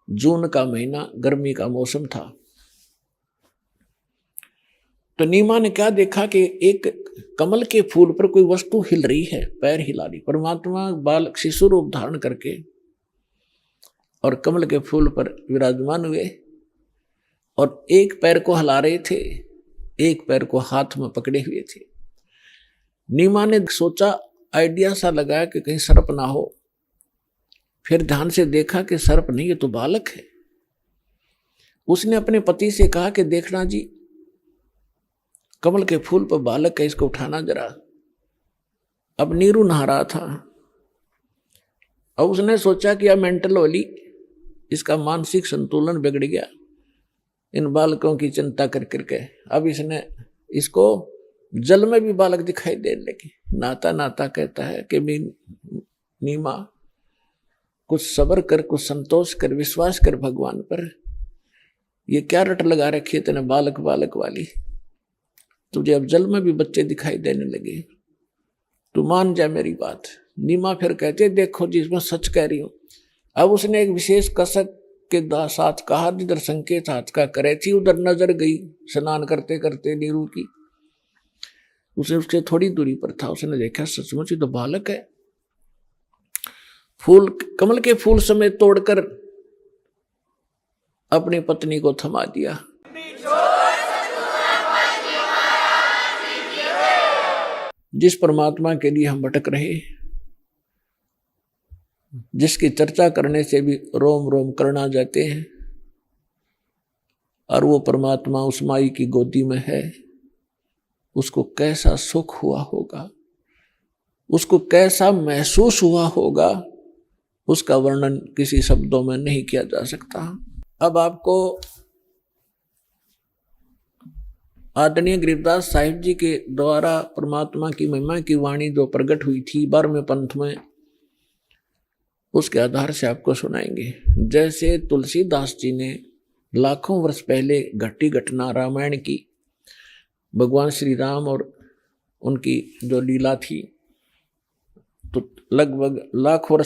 जून का महीना, गर्मी का मौसम था। तो नीमा ने क्या देखा कि एक कमल के फूल पर कोई वस्तु हिल रही है, पैर हिला रही। परमात्मा बालक शिशु रूप धारण करके और कमल के फूल पर विराजमान हुए, और एक पैर को हिला रहे थे, एक पैर को हाथ में पकड़े हुए थे। नीमा ने सोचा आइडिया सा लगाया कि कहीं सर्प ना हो। फिर ध्यान से देखा कि सर्प नहीं, ये तो बालक है। उसने अपने पति से कहा कि देखना जी, कमल के फूल पर बालक है, इसको उठाना जरा। अब नीरू नहा रहा था। अब उसने सोचा कि अब मेंटल वाली, इसका मानसिक संतुलन बिगड़ गया इन बालकों की चिंता कर करके। अब इसने इसको जल में भी बालक दिखाई देने लगे। नाता नाता कहता है कि नीमा, कुछ सब्र कर, कुछ संतोष कर, विश्वास कर भगवान पर। ये क्या रट लगा रखी है तेने बालक बालक वाली? तुझे अब जल में भी बच्चे दिखाई देने लगे, तू मान जा मेरी बात। नीमा फिर कहते देखो जी, मैं सच कह रही हूं। अब उसने एक विशेष कसक के साथ कहा, जिधर संकेत हाथ का करे थी उधर नजर गई स्नान करते करते नीरू की। उसे उससे थोड़ी दूरी पर था। उसने देखा सचमुच तो बालक है। फूल, कमल के फूल समेत तोड़कर अपनी पत्नी को थमा दिया। जिस परमात्मा के लिए हम भटक रहे, जिसकी चर्चा करने से भी रोम रोम करना जाते हैं, और वो परमात्मा उस माई की गोदी में है, उसको कैसा सुख हुआ होगा, उसको कैसा महसूस हुआ होगा, उसका वर्णन किसी शब्दों में नहीं किया जा सकता। अब आपको आदरणीय गरीबदास साहिब जी के द्वारा परमात्मा की महिमा की वाणी जो प्रकट हुई थी 12वें पंथ में, उसके आधार से आपको सुनाएंगे। जैसे तुलसीदास जी ने लाखों वर्ष पहले घटी घटना रामायण की, भगवान श्री राम और उनकी जो लीला थी, तो लगभग लाखों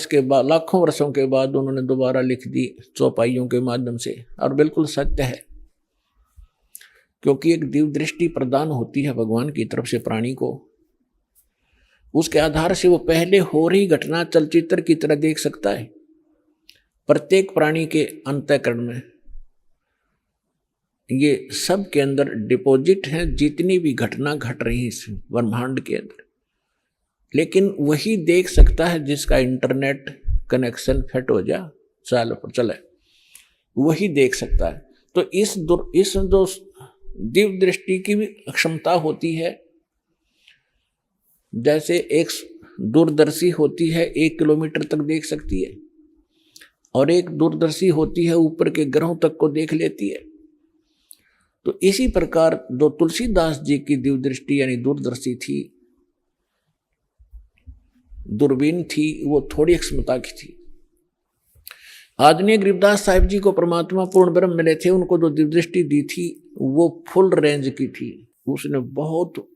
वर्षों के बाद उन्होंने दोबारा लिख दी चौपाइयों के माध्यम से। और बिल्कुल सत्य है, क्योंकि एक दिव्य दृष्टि प्रदान होती है भगवान की तरफ से प्राणी को। उसके आधार से वो पहले हो रही घटना चलचित्र की तरह देख सकता है। प्रत्येक प्राणी के अंतःकरण में ये सब के अंदर डिपॉजिट है, जितनी भी घटना घट रही है इस ब्रह्मांड के अंदर। लेकिन वही देख सकता है जिसका इंटरनेट कनेक्शन फिट हो जा चले, वही देख सकता है। तो इस जो दिव्य दृष्टि की भी क्षमता होती है। जैसे एक दूरदर्शी होती है 1 किलोमीटर तक देख सकती है, और एक दूरदर्शी होती है ऊपर के ग्रहों तक को देख लेती है। तो इसी प्रकार जो तुलसीदास जी की दिव्य दृष्टि यानी दूरदर्शी थी, दूरबीन थी, वो थोड़ी क्षमता की थी। आदरणीय गरीबदास साहिब जी को परमात्मा पूर्ण ब्रह्म मिले थे, उनको जो दिव्य दृष्टि दी थी वो फुल रेंज की थी। उसने बहुत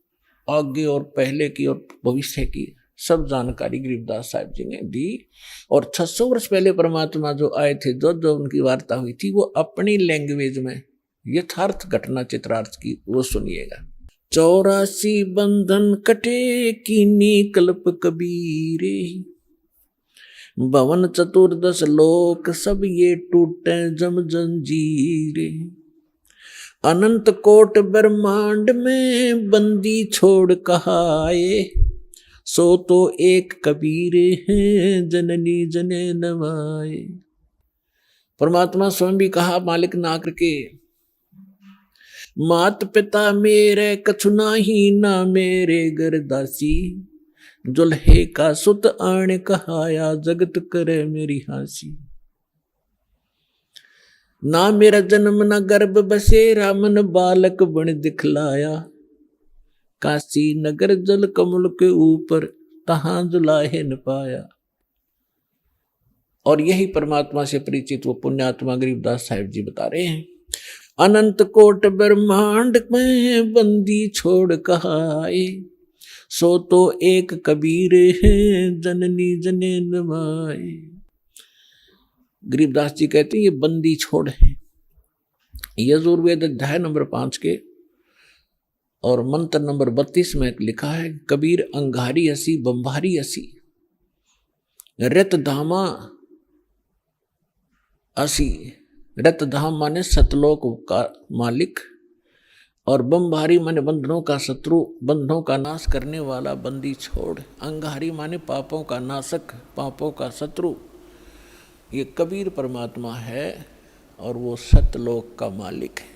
आगे और पहले की और भविष्य की सब जानकारी गरीबदास साहिब जी ने दी। और 600 वर्ष पहले परमात्मा जो आए थे, जो उनकी वार्ता हुई थी, वो अपनी लैंग्वेज में यथार्थ घटना चित्रार्थ की, वो सुनिएगा। 84 बंधन कटे कीनी कल्प कबीरे, भवन 14 लोक सब ये टूटे जम जंजीरे, अनंत कोट ब्रह्मांड में बंदी छोड़ कहाए, सो तो एक कबीरे हैं जननी जने नवाए। परमात्मा स्वयं भी कहा मालिक ना करके, मात पिता मेरे कछु नाही ना मेरे गरदासी, जुल्हे का सुत आण कहाया जगत करे मेरी हासी। ना मेरा जन्म ना गर्भ बसेरा, मन बालक बन दिखलाया, काशी नगर जल कमल के ऊपर तहां जुलाहे न पाया। और यही परमात्मा से परिचित वो पुण्यात्मा गरीबदास साहिब जी बता रहे हैं। अनंत कोट ब्रह्मांड में बंदी छोड़ कहाए, सो तो एक कबीर है जननी जने नवाए। गरीबदास जी कहते हैं ये बंदी छोड़ है। यजुर्वेद अध्याय नंबर 5 के और मंत्र नंबर 32 में लिखा है, कबीर अंगारी हसी बंबारी हसी, रत धामा असी। रत धाम माने सतलोक का मालिक, और बमभारी माने बंधनों का शत्रु, बंधनों का नाश करने वाला बंदी छोड़। अंगहारी माने पापों का नाशक, पापों का शत्रु। ये कबीर परमात्मा है और वो सतलोक का मालिक है।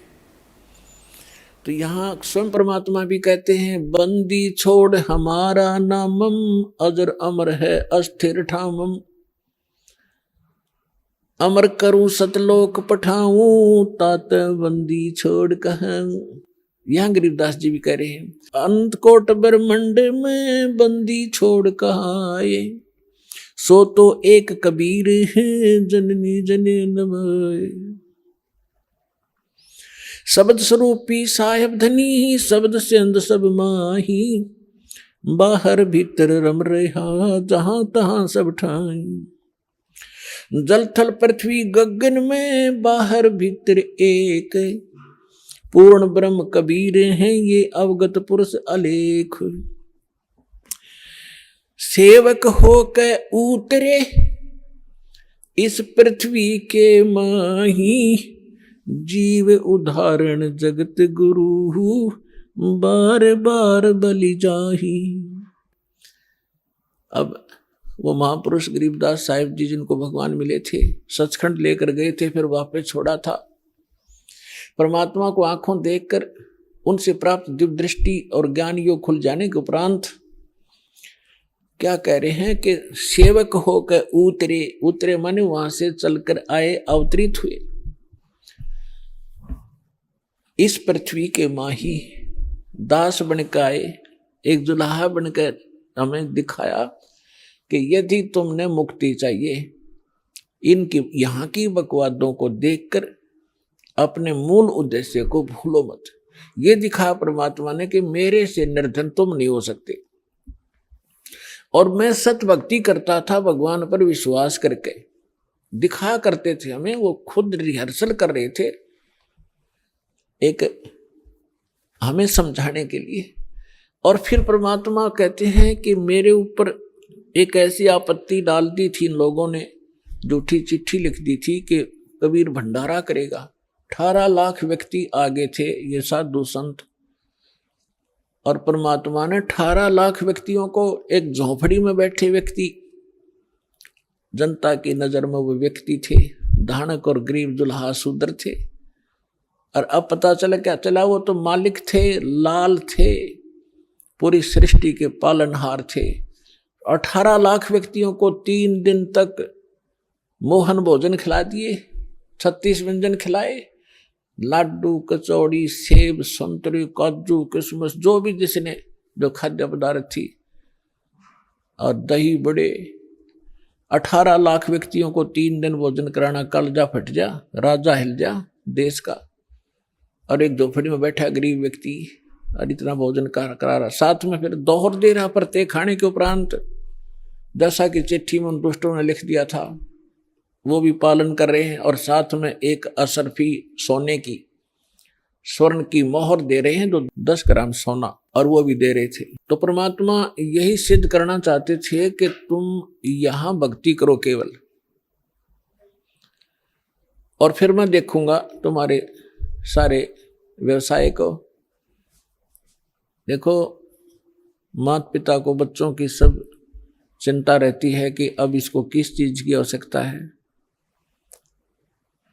तो यहाँ स्वयं परमात्मा भी कहते हैं, बंदी छोड़ हमारा नामम, अजर अमर है अस्थिर ठामम। अमर करूं सतलोक पठाऊं, तात बंदी छोड़ कहूं। यहाँ गरीबदास जी भी कह रहे हैं, अंत कोट ब्रह्मंड में बंदी छोड़ कहाए, सो तो एक कबीर है जननी जने नमाए। शब्द स्वरूपी साहेब धनी, शब्द से अंद सब माही, बाहर भीतर रम रहा जहां तहां सब ठाई। जल थल पृथ्वी गगन में, बाहर भीतर एक, पूर्ण ब्रह्म कबीर हैं ये अवगत पुरुष अलेख। सेवक होके उतरे इस पृथ्वी के माही, जीव उदाहरण जगत गुरु, बार बार बलि जाही। अब वो महापुरुष गरीबदास साहिब जी जिनको भगवान मिले थे, सचखंड लेकर गए थे, फिर वापस छोड़ा था। परमात्मा को आंखों देखकर उनसे प्राप्त दिव्य दृष्टि और ज्ञान योग खुल जाने के उपरांत क्या कह रहे हैं कि सेवक होकर उतरे। उतरे माने वहां से चलकर आए, अवतरित हुए इस पृथ्वी के माही, दास बनकर आए, एक दुल्हा बनकर हमें दिखाया कि यदि तुमने मुक्ति चाहिए, इनकी यहाँ की बकवादों को देखकर अपने मूल उद्देश्य को भूलो मत। ये दिखाया परमात्मा ने कि मेरे से निर्धन तुम नहीं हो सकते। और मैं सत भक्ति करता था भगवान पर विश्वास करके, दिखाया करते थे हमें, वो खुद रिहर्सल कर रहे थे एक हमें समझाने के लिए। और फिर परमात्मा कहते हैं कि मेरे ऊपर एक ऐसी आपत्ति डाल दी थी इन लोगों ने, झूठी चिट्ठी लिख दी थी कि कबीर भंडारा करेगा। 18 लाख व्यक्ति आगे थे, ये साधु संत, और परमात्मा ने 18 लाख व्यक्तियों को, एक झोपड़ी में बैठे व्यक्ति, जनता की नजर में वो व्यक्ति थे, धानक और गरीब दुल्हा शूद्र थे। और अब पता चला, क्या चला, वो तो मालिक थे, लाल थे, पूरी सृष्टि के पालनहार थे। 18 लाख व्यक्तियों को 3 दिन तक मोहन भोजन खिला दिए, 36 व्यंजन खिलाए, लाडू, कचौड़ी, सेब, संतरे, काजू, किशमिश, जो भी जिसने जो खाद्य पदार्थ थी, और दही बड़े। 18 लाख व्यक्तियों को 3 दिन भोजन कराना, कलजा फट जा, राजा हिल जा देश का। और एक झोपड़ी में बैठा गरीब व्यक्ति और इतना भोजन करा रहा, साथ में फिर दोहर दे रहा प्रत्येक खाने के उपरांत, जैसा कि चिट्ठी में उन दुष्टों ने लिख दिया था वो भी पालन कर रहे हैं। और साथ में एक असरफी सोने की, स्वर्ण की मोहर दे रहे हैं, जो 10 ग्राम सोना, और वो भी दे रहे थे। तो परमात्मा यही सिद्ध करना चाहते थे कि तुम यहां भक्ति करो केवल, और फिर मैं देखूंगा तुम्हारे सारे व्यवसाय को। देखो, माता पिता को बच्चों की सब चिंता रहती है कि अब इसको किस चीज की आवश्यकता है।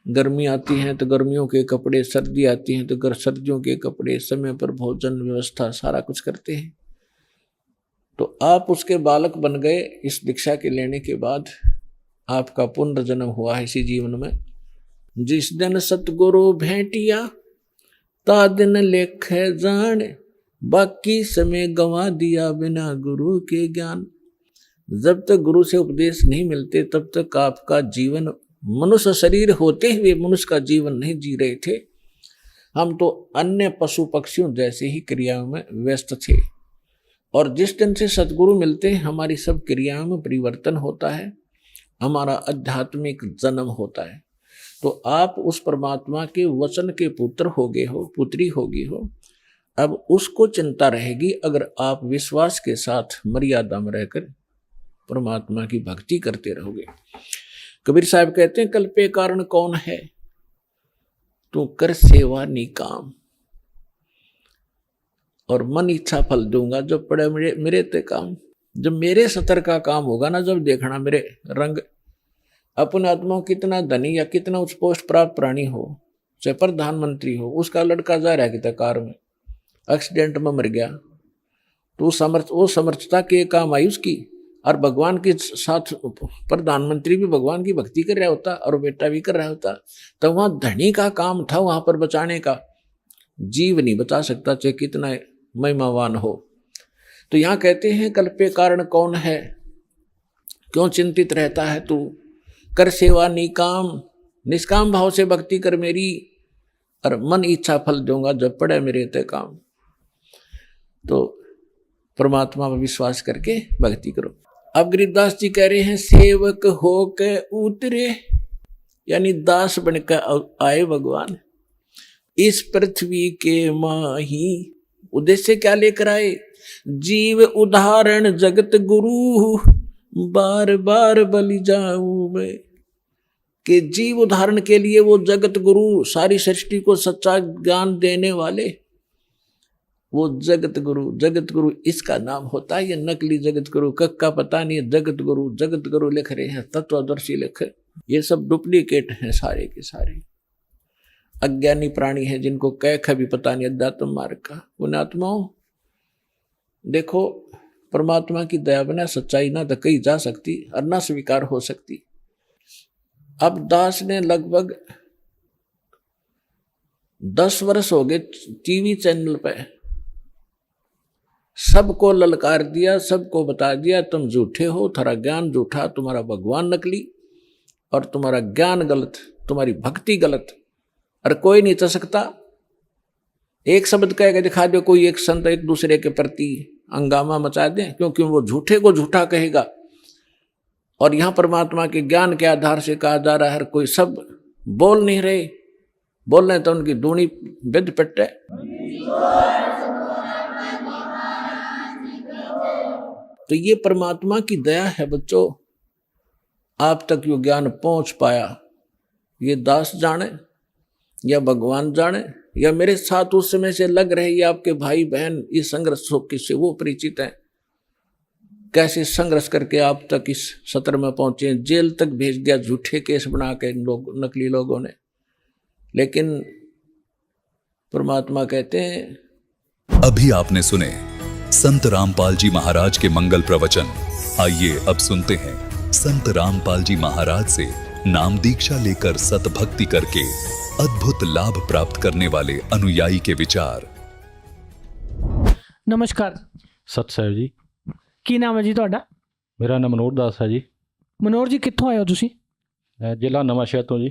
गर्मी आती है तो गर्मियों के कपड़े, सर्दी आती है तो सर्दियों के कपड़े, समय पर भोजन व्यवस्था सारा कुछ करते हैं। तो आप उसके बालक बन गए इस दीक्षा के लेने के बाद, आपका पुनर्जन्म हुआ है इसी जीवन में। जिस दिन सतगुरु भेंटिया, ता दिन लेख जान, बाकी समय गंवा दिया बिना गुरु के ज्ञान। जब तक गुरु से उपदेश नहीं मिलते तब तक आपका जीवन, मनुष्य शरीर होते हुए मनुष्य का जीवन नहीं जी रहे थे। हम तो अन्य पशु पक्षियों जैसे ही क्रियाओं में व्यस्त थे। और जिस दिन से सद्गुरु मिलते हैं हमारी सब क्रियाओं में परिवर्तन होता है, हमारा आध्यात्मिक जन्म होता है। तो आप उस परमात्मा के वचन के पुत्र हो गए हो, पुत्री हो गई हो। अब उसको चिंता रहेगी अगर आप विश्वास के साथ मर्यादा में रहकर परमात्मा की भक्ति करते रहोगे। कबीर साहब कहते हैं, कल्पे कारण कौन है, तू कर सेवा निकाम। और मन इच्छा फल दूंगा जब पड़े मेरे मेरे ते काम। जब मेरे सतर का काम होगा ना, जब देखना मेरे रंग। अपने आत्मा कितना धनी या कितना उच्च पोस्ट प्राप्त प्राणी हो, चाहे प्रधानमंत्री हो, उसका लड़का जा रहा है कि कार में एक्सीडेंट में मर गया, तो वो समर्थता के काम आई उसकी। और भगवान के साथ प्रधानमंत्री भी भगवान की भक्ति कर रहा होता और बेटा भी कर रहा होता, तो वहां धनी का काम था वहां पर बचाने का। जीव नहीं बचा सकता चाहे कितना महिमावान हो। तो यहां कहते हैं कल्पे कारण कौन है, क्यों चिंतित रहता है तू, कर सेवा निकाम, निष्काम भाव से भक्ति कर मेरी, और मन इच्छा फल दूंगा जब पड़े मेरे ते काम। तो परमात्मा पर विश्वास करके भक्ति करो। अब गरीबदास जी कह रहे हैं सेवक हो के उतरे, यानी दास बनकर आए भगवान इस पृथ्वी के माही। उद्देश्य क्या लेकर आए, जीव उदाहरण जगत गुरु, बार बार बलि जाऊं मैं। कि जीव उदाहरण के लिए वो जगत गुरु, सारी सृष्टि को सच्चा ज्ञान देने वाले, वो जगत गुरु इसका नाम होता है। ये नकली जगत गुरु का पता नहीं है, जगत गुरु लिख रहे हैं, तत्वदर्शी लिख, ये सब डुप्लीकेट हैं सारे के सारे। अज्ञानी प्राणी है जिनको कह भी पता नहीं अध्यात्म मार्ग का। उन आत्माओं देखो, परमात्मा की दया बिना सच्चाई ना तो कही जा सकती और ना स्वीकार हो सकती। अब दास ने लगभग 10 वर्ष हो गए टीवी चैनल पे सबको ललकार दिया, सबको बता दिया तुम झूठे हो, तुम्हारा ज्ञान झूठा, तुम्हारा भगवान नकली और तुम्हारा ज्ञान गलत, तुम्हारी भक्ति गलत, और कोई नहीं चल सकता। एक शब्द कह के दिखा दो, कोई एक संत एक दूसरे के प्रति हंगामा मचा दे, क्योंकि वो झूठे को झूठा कहेगा। और यहां परमात्मा के ज्ञान के आधार से कहा जा रहा है, हर कोई सब बोल नहीं रहे, बोल रहे तो उनकी दूनी विद पिट है। तो ये परमात्मा की दया है बच्चों, आप तक यो ज्ञान पहुंच पाया। ये दास जाने या भगवान जाने या मेरे साथ उस समय से लग रहे ये आपके भाई बहन इस संघर्ष से वो परिचित हैं, कैसे संघर्ष करके आप तक इस सत्र में पहुंचे। जेल तक भेज दिया झूठे केस बना के नकली लोगों ने, लेकिन परमात्मा कहते हैं। अभी आपने सुने संत रामपाल जी महाराज के मंगल प्रवचन। आइए अब सुनते हैं संत रामपाल जी महाराज से नाम दीक्षा लेकर सतभक्ति करके अद्भुत लाभ प्राप्त करने वाले अनुयायी के विचार। नमस्कार। सत साहिब जी। ਕੀ ਨਾਮ ਹੈ ਜੀ ਤੁਹਾਡਾ? ਮੇਰਾ ਨਾਮ ਮਨੋਹਰ ਦਾਸ ਹੈ ਜੀ। ਮਨੋਹਰ ਜੀ ਕਿੱਥੋਂ ਆਏ ਹੋ ਤੁਸੀਂ? ਜ਼ਿਲ੍ਹਾ ਨਵਾਂ ਸ਼ਹਿਰ ਤੋਂ ਜੀ।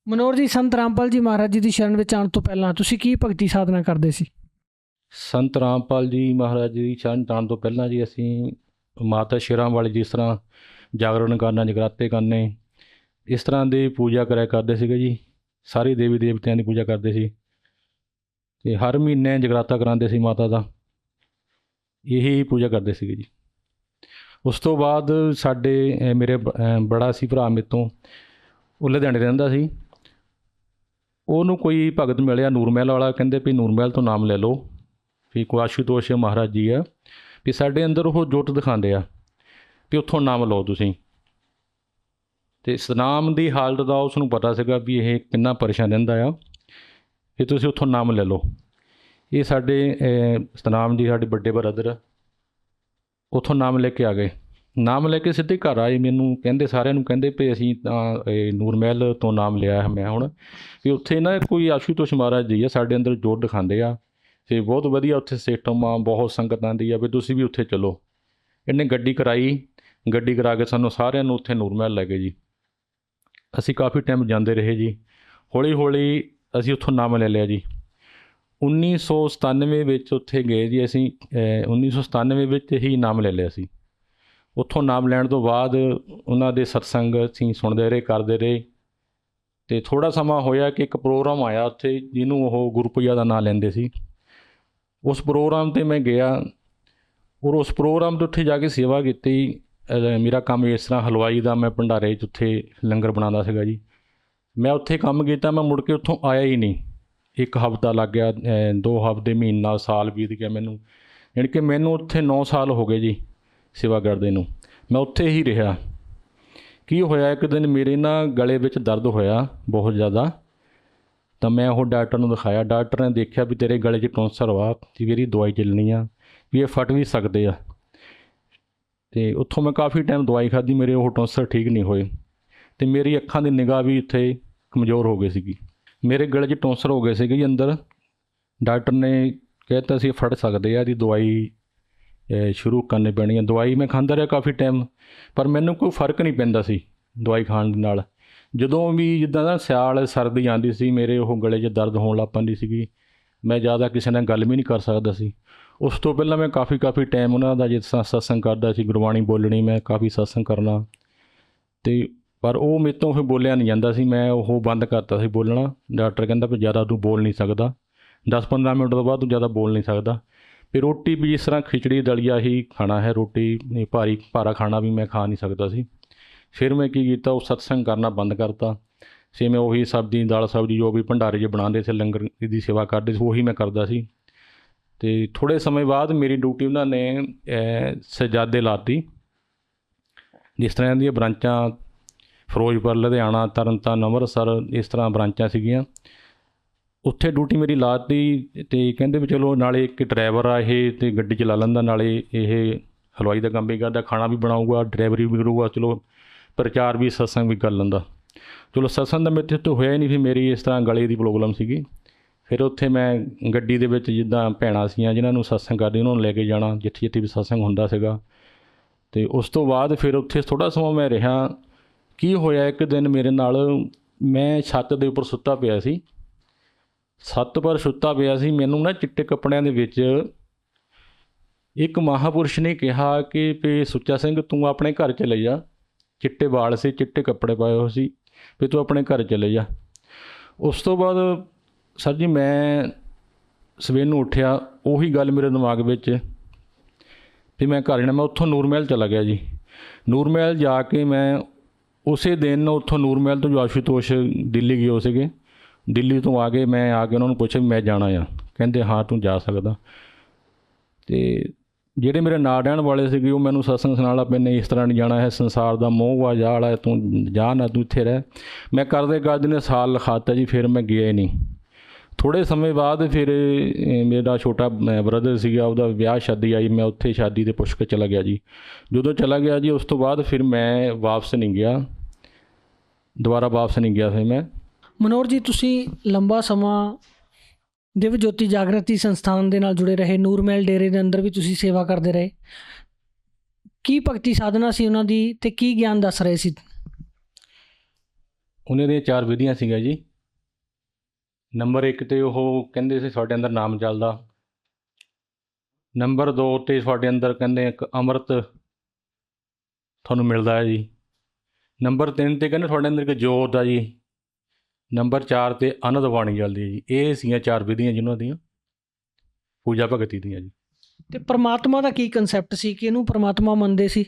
ਮਨੋਹਰ ਜੀ, ਸੰਤ ਰਾਮਪਾਲ ਜੀ ਮਹਾਰਾਜ ਜੀ ਦੀ ਸ਼ਰਨ ਵਿੱਚ ਆਉਣ ਤੋਂ ਪਹਿਲਾਂ ਤੁਸੀਂ ਕੀ ਭਗਤੀ ਸਾਧਨਾ ਕਰਦੇ ਸੀ? ਸੰਤ ਰਾਮਪਾਲ ਜੀ ਮਹਾਰਾਜ ਜੀ ਦੀ ਸ਼ਰਨ ਆਉਣ ਤੋਂ ਪਹਿਲਾਂ ਜੀ ਅਸੀਂ ਮਾਤਾ ਸ਼ੇਰਾਂ ਵਾਲੀ ਜਿਸ ਤਰ੍ਹਾਂ ਜਾਗਰਣ ਕਰਨਾ, ਜਗਰਾਤੇ ਕਰਨੇ, ਇਸ ਤਰ੍ਹਾਂ ਦੀ ਪੂਜਾ ਕਰਿਆ ਕਰਦੇ ਸੀਗੇ ਜੀ। ਸਾਰੇ ਦੇਵੀ ਦੇਵਤਿਆਂ ਦੀ ਪੂਜਾ ਕਰਦੇ ਸੀ ਅਤੇ ਹਰ ਮਹੀਨੇ ਜਗਰਾਤਾ ਕਰਾਉਂਦੇ ਸੀ ਮਾਤਾ ਦਾ, ਇਹੀ ਪੂਜਾ ਕਰਦੇ ਸੀਗੇ ਜੀ। ਉਸ ਤੋਂ ਬਾਅਦ ਸਾਡੇ ਮੇਰੇ ਬੜਾ ਸੀ ਭਰਾ ਮੇਰੇ ਤੋਂ, ਉਹ ਲੁਧਿਆਣੇ ਰਹਿੰਦਾ ਸੀ। ਉਹਨੂੰ ਕੋਈ ਭਗਤ ਮਿਲਿਆ ਨੂਰਮਹਿਲ ਵਾਲਾ, ਕਹਿੰਦੇ ਵੀ ਨੂਰਮਹਿਲ ਤੋਂ ਨਾਮ ਲੈ ਲਓ, ਵੀ ਕੋਈ ਆਸ਼ੂਤੋਸ਼ ਮਹਾਰਾਜ ਜੀ ਆ, ਵੀ ਸਾਡੇ ਅੰਦਰ ਉਹ ਜੋਤ ਦਿਖਾਉਂਦੇ ਆ, ਵੀ ਉੱਥੋਂ ਨਾਮ ਲਓ ਤੁਸੀਂ। ਅਤੇ ਸਤਨਾਮ ਦੀ ਹਾਲਤ ਦਾ ਉਸਨੂੰ ਪਤਾ ਸੀਗਾ ਵੀ ਇਹ ਕਿੰਨਾ ਪਰੇਸ਼ਾਨ ਰਹਿੰਦਾ ਆ, ਵੀ ਤੁਸੀਂ ਉੱਥੋਂ ਨਾਮ ਲੈ ਲਓ। ਇਹ ਸਾਡੇ ਸਤਨਾਮ ਜੀ ਸਾਡੇ ਵੱਡੇ ਬ੍ਰਦਰ ਉੱਥੋਂ ਨਾਮ ਲੈ ਕੇ ਆ ਗਏ। ਨਾਮ ਲੈ ਕੇ ਸਿੱਧੇ ਘਰ ਆਏ, ਮੈਨੂੰ ਕਹਿੰਦੇ ਸਾਰਿਆਂ ਨੂੰ ਕਹਿੰਦੇ ਵੀ ਅਸੀਂ ਤਾਂ ਨੂਰਮਹਿਲ ਤੋਂ ਨਾਮ ਲਿਆ ਮੈਂ ਹੁਣ, ਵੀ ਉੱਥੇ ਨਾ ਕੋਈ ਆਸ਼ੂਤੋਸ਼ ਮਹਾਰਾਜ ਜੀ ਆ, ਸਾਡੇ ਅੰਦਰ ਜੋਤ ਦਿਖਾਉਂਦੇ ਆ ਅਤੇ ਬਹੁਤ ਵਧੀਆ ਉੱਥੇ ਸਿਸਟਮ ਆ, ਬਹੁਤ ਸੰਗਤ ਆਉਂਦੀ ਆ, ਵੀ ਤੁਸੀਂ ਵੀ ਉੱਥੇ ਚਲੋ। ਇਹਨੇ ਗੱਡੀ ਕਰਾਈ, ਗੱਡੀ ਕਰਾ ਕੇ ਸਾਨੂੰ ਸਾਰਿਆਂ ਨੂੰ ਉੱਥੇ ਨੂਰਮਹਿਲ ਲੈ ਗਏ ਜੀ। ਅਸੀਂ ਕਾਫੀ ਟਾਈਮ ਜਾਂਦੇ ਰਹੇ ਜੀ। ਹੌਲੀ ਹੌਲੀ ਅਸੀਂ ਉੱਥੋਂ ਨਾਮ ਲੈ ਲਿਆ ਜੀ। 1997 ਵਿੱਚ ਉੱਥੇ ਗਏ ਜੀ ਅਸੀਂ। 1997 ਵਿੱਚ ਹੀ ਨਾਮ ਲੈ ਲਿਆ ਸੀ। ਉੱਥੋਂ ਨਾਮ ਲੈਣ ਤੋਂ ਬਾਅਦ ਉਹਨਾਂ ਦੇ ਸਤਸੰਗ ਅਸੀਂ ਸੁਣਦੇ ਰਹੇ, ਕਰਦੇ ਰਹੇ। ਅਤੇ ਥੋੜ੍ਹਾ ਸਮਾਂ ਹੋਇਆ ਕਿ ਇੱਕ ਪ੍ਰੋਗਰਾਮ ਆਇਆ ਉੱਥੇ, ਜਿਹਨੂੰ ਉਹ ਗੁਰਪੂਜਾ ਦਾ ਨਾਂ ਲੈਂਦੇ ਸੀ। ਉਸ ਪ੍ਰੋਗਰਾਮ 'ਤੇ ਮੈਂ ਗਿਆ ਔਰ ਉਸ ਪ੍ਰੋਗਰਾਮ 'ਤੇ ਉੱਥੇ ਜਾ ਕੇ ਸੇਵਾ ਕੀਤੀ। ਮੇਰਾ ਕੰਮ ਇਸ ਤਰ੍ਹਾਂ ਹਲਵਾਈ ਦਾ, ਮੈਂ ਭੰਡਾਰੇ 'ਚ ਉੱਥੇ ਲੰਗਰ ਬਣਾਉਂਦਾ ਸੀਗਾ ਜੀ। ਮੈਂ ਉੱਥੇ ਕੰਮ ਕੀਤਾ, ਮੈਂ ਮੁੜ ਕੇ ਉੱਥੋਂ ਆਇਆ ਹੀ ਨਹੀਂ। 1 ਹਫ਼ਤਾ ਲੱਗ ਗਿਆ, 2 ਹਫ਼ਤੇ, ਮਹੀਨਾ, ਸਾਲ ਬੀਤ ਗਿਆ ਮੈਨੂੰ। ਯਾਨੀ ਕਿ ਮੈਨੂੰ ਉੱਥੇ 9 ਸਾਲ ਹੋ ਗਏ ਜੀ ਸੇਵਾ ਕਰਦੇ ਨੂੰ, ਮੈਂ ਉੱਥੇ ਹੀ ਰਿਹਾ। ਕੀ ਹੋਇਆ, ਇੱਕ ਦਿਨ ਮੇਰੇ ਨਾ ਗਲੇ ਵਿੱਚ ਦਰਦ ਹੋਇਆ ਬਹੁਤ ਜ਼ਿਆਦਾ, ਤਾਂ ਮੈਂ ਉਹ ਡਾਕਟਰ ਨੂੰ ਦਿਖਾਇਆ। ਡਾਕਟਰ ਨੇ ਦੇਖਿਆ ਵੀ ਤੇਰੇ ਗਲੇ 'ਚ ਟੌਂਸਰ ਵਾ, ਵੀ ਇਹਦੀ ਦਵਾਈ ਚੱਲਣੀ ਆ, ਵੀ ਇਹ ਫਟ ਵੀ ਸਕਦੇ ਆ। ਅਤੇ ਉੱਥੋਂ ਮੈਂ ਕਾਫੀ ਟਾਈਮ ਦਵਾਈ ਖਾਧੀ, ਮੇਰੇ ਉਹ ਟੌਂਸਰ ਠੀਕ ਨਹੀਂ ਹੋਏ, ਅਤੇ ਮੇਰੀ ਅੱਖਾਂ ਦੀ ਨਿਗਾਹ ਵੀ ਇੱਥੇ ਕਮਜ਼ੋਰ ਹੋ ਗਈ ਸੀਗੀ। ਮੇਰੇ ਗਲੇ 'ਚ ਟੌਂਸਰ ਹੋ ਗਏ ਸੀਗੇ ਜੀ ਅੰਦਰ। ਡਾਕਟਰ ਨੇ ਕਹਿ ਦਿੱਤਾ ਸੀ ਫਟ ਸਕਦੇ ਆ, ਇਹਦੀ ਦਵਾਈ ਸ਼ੁਰੂ ਕਰਨੀ ਪੈਣੀ ਹੈ। ਦਵਾਈ ਮੈਂ ਖਾਂਦਾ ਰਿਹਾ ਕਾਫੀ ਟਾਈਮ, ਪਰ ਮੈਨੂੰ ਕੋਈ ਫਰਕ ਨਹੀਂ ਪੈਂਦਾ ਸੀ ਦਵਾਈ ਖਾਣ ਦੇ ਨਾਲ। ਜਦੋਂ ਵੀ ਜਿੱਦਾਂ ਦਾ ਸਿਆਲ ਸਰਦੀ ਆਉਂਦੀ ਸੀ, ਮੇਰੇ ਉਹ ਗਲੇ 'ਚ ਦਰਦ ਹੋਣ ਲੱਗ ਪੈਂਦੀ ਸੀਗੀ। ਮੈਂ ਜ਼ਿਆਦਾ ਕਿਸੇ ਨਾਲ ਗੱਲ ਵੀ ਨਹੀਂ ਕਰ ਸਕਦਾ ਸੀ। ਉਸ ਤੋਂ ਪਹਿਲਾਂ ਮੈਂ ਕਾਫੀ ਟਾਈਮ ਉਹਨਾਂ ਦਾ ਜਿਸ ਤਰ੍ਹਾਂ ਸਤਸੰਗ ਕਰਦਾ ਸੀ, ਗੁਰਬਾਣੀ ਬੋਲਣੀ, ਮੈਂ ਕਾਫੀ ਸਤਸੰਗ ਕਰਨਾ, ਅਤੇ ਪਰ ਉਹ ਮੇਰੇ ਤੋਂ ਫਿਰ ਬੋਲਿਆ ਨਹੀਂ ਜਾਂਦਾ ਸੀ। ਮੈਂ ਉਹ ਬੰਦ ਕਰਤਾ ਸੀ ਬੋਲਣਾ। ਡਾਕਟਰ ਕਹਿੰਦਾ ਵੀ ਜ਼ਿਆਦਾ ਤੂੰ ਬੋਲ ਨਹੀਂ ਸਕਦਾ, 10-15 ਮਿੰਟ ਤੋਂ ਬਾਅਦ ਤੂੰ ਜ਼ਿਆਦਾ ਬੋਲ ਨਹੀਂ ਸਕਦਾ। ਫਿਰ ਰੋਟੀ ਵੀ ਜਿਸ ਤਰ੍ਹਾਂ ਖਿਚੜੀ ਦਲੀਆ ਹੀ ਖਾਣਾ ਹੈ, ਰੋਟੀ ਭਾਰਾ ਖਾਣਾ ਵੀ ਮੈਂ ਖਾ ਨਹੀਂ ਸਕਦਾ ਸੀ। ਫਿਰ ਮੈਂ ਕੀ ਕੀਤਾ, ਉਹ ਸਤਸੰਗ ਕਰਨਾ ਬੰਦ ਕਰਤਾ। ਫਿਰ ਮੈਂ ਉਹੀ ਸਬਜ਼ੀ, ਦਾਲ ਸਬਜ਼ੀ ਜੋ ਵੀ ਭੰਡਾਰੇ 'ਚ ਬਣਾਉਂਦੇ ਸੀ, ਲੰਗਰ ਦੀ ਸੇਵਾ ਕਰਦੇ ਸੀ, ਉਹੀ ਮੈਂ ਕਰਦਾ ਸੀ। ਅਤੇ ਥੋੜ੍ਹੇ ਸਮੇਂ ਬਾਅਦ ਮੇਰੀ ਡਿਊਟੀ ਉਹਨਾਂ ਨੇ ਸਜਾਦੇ ਲਾਤੀ। ਜਿਸ ਤਰ੍ਹਾਂ ਦੀਆਂ ਬ੍ਰਾਂਚਾਂ ਫਿਰੋਜ਼ਪੁਰ, ਲੁਧਿਆਣਾ, ਤਰਨਤਾਰਨ, ਅੰਮ੍ਰਿਤਸਰ, ਇਸ ਤਰ੍ਹਾਂ ਬ੍ਰਾਂਚਾਂ ਸੀਗੀਆਂ, ਉੱਥੇ ਡਿਊਟੀ ਮੇਰੀ ਲਾਤੀ। ਅਤੇ ਕਹਿੰਦੇ ਵੀ ਚਲੋ ਨਾਲੇ ਇੱਕ ਡਰਾਈਵਰ ਆ ਇਹ, ਅਤੇ ਗੱਡੀ ਚਲਾ ਲੈਂਦਾ, ਨਾਲੇ ਇਹ ਹਲਵਾਈ ਦਾ ਕੰਮ ਵੀ ਕਰਦਾ, ਖਾਣਾ ਵੀ ਬਣਾਊਗਾ, ਡਰਾਈਵਰੀ ਵੀ ਕਰੂਗਾ, ਚਲੋ ਪ੍ਰਚਾਰ ਵੀ, ਸਤਸੰਗ ਵੀ ਕਰ ਲੈਂਦਾ। ਚਲੋ ਸਤਸੰਗ ਦਾ ਮੇਰੇ ਤੋਂ ਹੋਇਆ ਹੀ ਨਹੀਂ। ਫਿਰ ਮੇਰੀ ਇਸ ਤਰ੍ਹਾਂ ਗਲੇ ਦੀ ਪ੍ਰੋਬਲਮ ਸੀਗੀ। ਫਿਰ ਉੱਥੇ ਮੈਂ ਗੱਡੀ ਦੇ ਵਿੱਚ ਜਿੱਦਾਂ ਭੈਣਾਂ ਸੀਗੀਆਂ ਜਿਨ੍ਹਾਂ ਨੂੰ ਸਤਸੰਗ ਕਰਦੇ, ਉਹਨਾਂ ਨੂੰ ਲੈ ਕੇ ਜਾਣਾ ਜਿੱਥੇ ਵੀ ਸਤਸੰਗ ਹੁੰਦਾ ਸੀਗਾ। ਅਤੇ ਉਸ ਤੋਂ ਬਾਅਦ ਫਿਰ ਉੱਥੇ ਥੋੜ੍ਹਾ ਸਮਾਂ ਮੈਂ ਰਿਹਾ। ਕੀ ਹੋਇਆ, ਇੱਕ ਦਿਨ ਮੇਰੇ ਨਾਲ, ਮੈਂ ਛੱਤ ਦੇ ਉੱਪਰ ਸੁੱਤਾ ਪਿਆ ਸੀ, ਛੱਤ ਪਰ ਸੁੱਤਾ ਪਿਆ ਸੀ। ਮੈਨੂੰ ਨਾ ਚਿੱਟੇ ਕੱਪੜਿਆਂ ਦੇ ਵਿੱਚ ਇੱਕ ਮਹਾਂਪੁਰਸ਼ ਨੇ ਕਿਹਾ ਕਿ ਵੀ ਸੁੱਚਾ ਸਿੰਘ ਤੂੰ ਆਪਣੇ ਘਰ ਚਲੇ ਜਾ। ਚਿੱਟੇ ਵਾਲ ਸੀ, ਚਿੱਟੇ ਕੱਪੜੇ ਪਾਏ ਹੋਏ ਸੀ, ਵੀ ਤੂੰ ਆਪਣੇ ਘਰ ਚਲੇ ਜਾ। ਉਸ ਤੋਂ ਬਾਅਦ ਸਰ ਜੀ ਮੈਂ ਸਵੇਰ ਨੂੰ ਉੱਠਿਆ, ਉਹੀ ਗੱਲ ਮੇਰੇ ਦਿਮਾਗ ਵਿੱਚ ਵੀ ਮੈਂ ਘਰ ਜਾਣਾ। ਮੈਂ ਉੱਥੋਂ ਨੂਰ ਮਹਿਲ ਚਲਾ ਗਿਆ ਜੀ। ਨੂਰ ਮਹਿਲ ਜਾ ਕੇ ਮੈਂ ਉਸੇ ਦਿਨ ਉੱਥੋਂ ਨੂਰ ਮਹਿਲ ਤੋਂ ਜੋ ਆਸ਼ੂਤੋਸ਼ ਦਿੱਲੀ ਗਏ ਹੋ ਸੀਗੇ, ਦਿੱਲੀ ਤੋਂ ਆ ਕੇ ਮੈਂ ਆ ਕੇ ਉਹਨਾਂ ਨੂੰ ਪੁੱਛਿਆ ਵੀ ਮੈਂ ਜਾਣਾ ਆ। ਕਹਿੰਦੇ ਹਾਂ ਤੂੰ ਜਾ ਸਕਦਾ। ਅਤੇ ਜਿਹੜੇ ਮੇਰੇ ਨਾਲ ਰਹਿਣ ਵਾਲੇ ਸੀਗੇ ਉਹ ਮੈਨੂੰ ਸਤਸੰਗ ਸੁਣਾਉਣ ਲੱਗ ਪਏ, ਨਹੀਂ ਇਸ ਤਰ੍ਹਾਂ ਨਹੀਂ ਜਾਣਾ ਹੈ, ਸੰਸਾਰ ਦਾ ਮੋਹ ਵਾ ਜਾਲ ਹੈ, ਤੂੰ ਜਾ ਨਾ, ਤੂੰ ਇੱਥੇ ਰਹਿ। ਮੈਂ ਕਰਦੇ ਨੇ ਸਾਲ ਲਿਖਾਤਾ ਜੀ। ਫਿਰ ਮੈਂ ਗਿਆ ਹੀ ਨਹੀਂ। ਥੋੜ੍ਹੇ ਸਮੇਂ ਬਾਅਦ ਫਿਰ ਮੇਰਾ ਛੋਟਾ ਬ੍ਰਦਰ ਸੀਗਾ, ਉਹਦਾ ਵਿਆਹ ਸ਼ਾਦੀ ਆਈ, ਮੈਂ ਉੱਥੇ ਸ਼ਾਦੀ 'ਤੇ ਪੁੱਛ ਕੇ ਚਲਾ ਗਿਆ ਜੀ। ਜਦੋਂ ਚਲਾ ਗਿਆ ਜੀ, ਉਸ ਤੋਂ ਬਾਅਦ ਫਿਰ ਮੈਂ ਵਾਪਸ ਨਹੀਂ ਗਿਆ, ਦੁਬਾਰਾ ਵਾਪਸ ਨਹੀਂ ਗਿਆ। ਫਿਰ ਮੈਂ ਮਨੋਹਰ ਜੀ, ਤੁਸੀਂ ਲੰਬਾ ਸਮਾਂ ਦਿਵ ਜੋਤੀ ਜਾਗਰਤੀ ਸੰਸਥਾਨ ਦੇ ਨਾਲ ਜੁੜੇ ਰਹੇ, ਨੂਰ ਮਹਿਲ ਡੇਰੇ ਦੇ ਅੰਦਰ ਵੀ ਤੁਸੀਂ ਸੇਵਾ ਕਰਦੇ ਰਹੇ। ਕੀ ਭਗਤੀ ਸਾਧਨਾ ਸੀ ਉਹਨਾਂ ਦੀ, ਅਤੇ ਕੀ ਗਿਆਨ ਦੱਸ ਰਹੇ ਸੀ? ਉਹਨਾਂ ਦੀਆਂ 4 ਵਿਧੀਆਂ ਸੀਗੀਆਂ ਜੀ। ਨੰਬਰ 1 'ਤੇ ਉਹ ਕਹਿੰਦੇ ਸੀ ਤੁਹਾਡੇ ਅੰਦਰ ਨਾਮ ਚੱਲਦਾ। ਨੰਬਰ 2 'ਤੇ ਤੁਹਾਡੇ ਅੰਦਰ ਕਹਿੰਦੇ ਇੱਕ ਅੰਮ੍ਰਿਤ ਤੁਹਾਨੂੰ ਮਿਲਦਾ ਹੈ ਜੀ। ਨੰਬਰ 3 'ਤੇ ਕਹਿੰਦੇ ਤੁਹਾਡੇ ਅੰਦਰ ਇੱਕ ਜੋਤ ਆ ਜੀ। ਨੰਬਰ 4 'ਤੇ ਆਨੰਦ ਬਾਣੀ ਚੱਲਦੀ ਹੈ ਜੀ। ਇਹ ਸੀਗੀਆਂ 4 ਵਿਧੀਆਂ ਜਿਹਨਾਂ ਦੀਆਂ ਪੂਜਾ ਭਗਤੀ ਦੀਆਂ ਜੀ। ਅਤੇ ਪਰਮਾਤਮਾ ਦਾ ਕੀ ਕੰਸੈਪਟ ਸੀ, ਕਿ ਇਹਨੂੰ ਪਰਮਾਤਮਾ ਮੰਨਦੇ ਸੀ?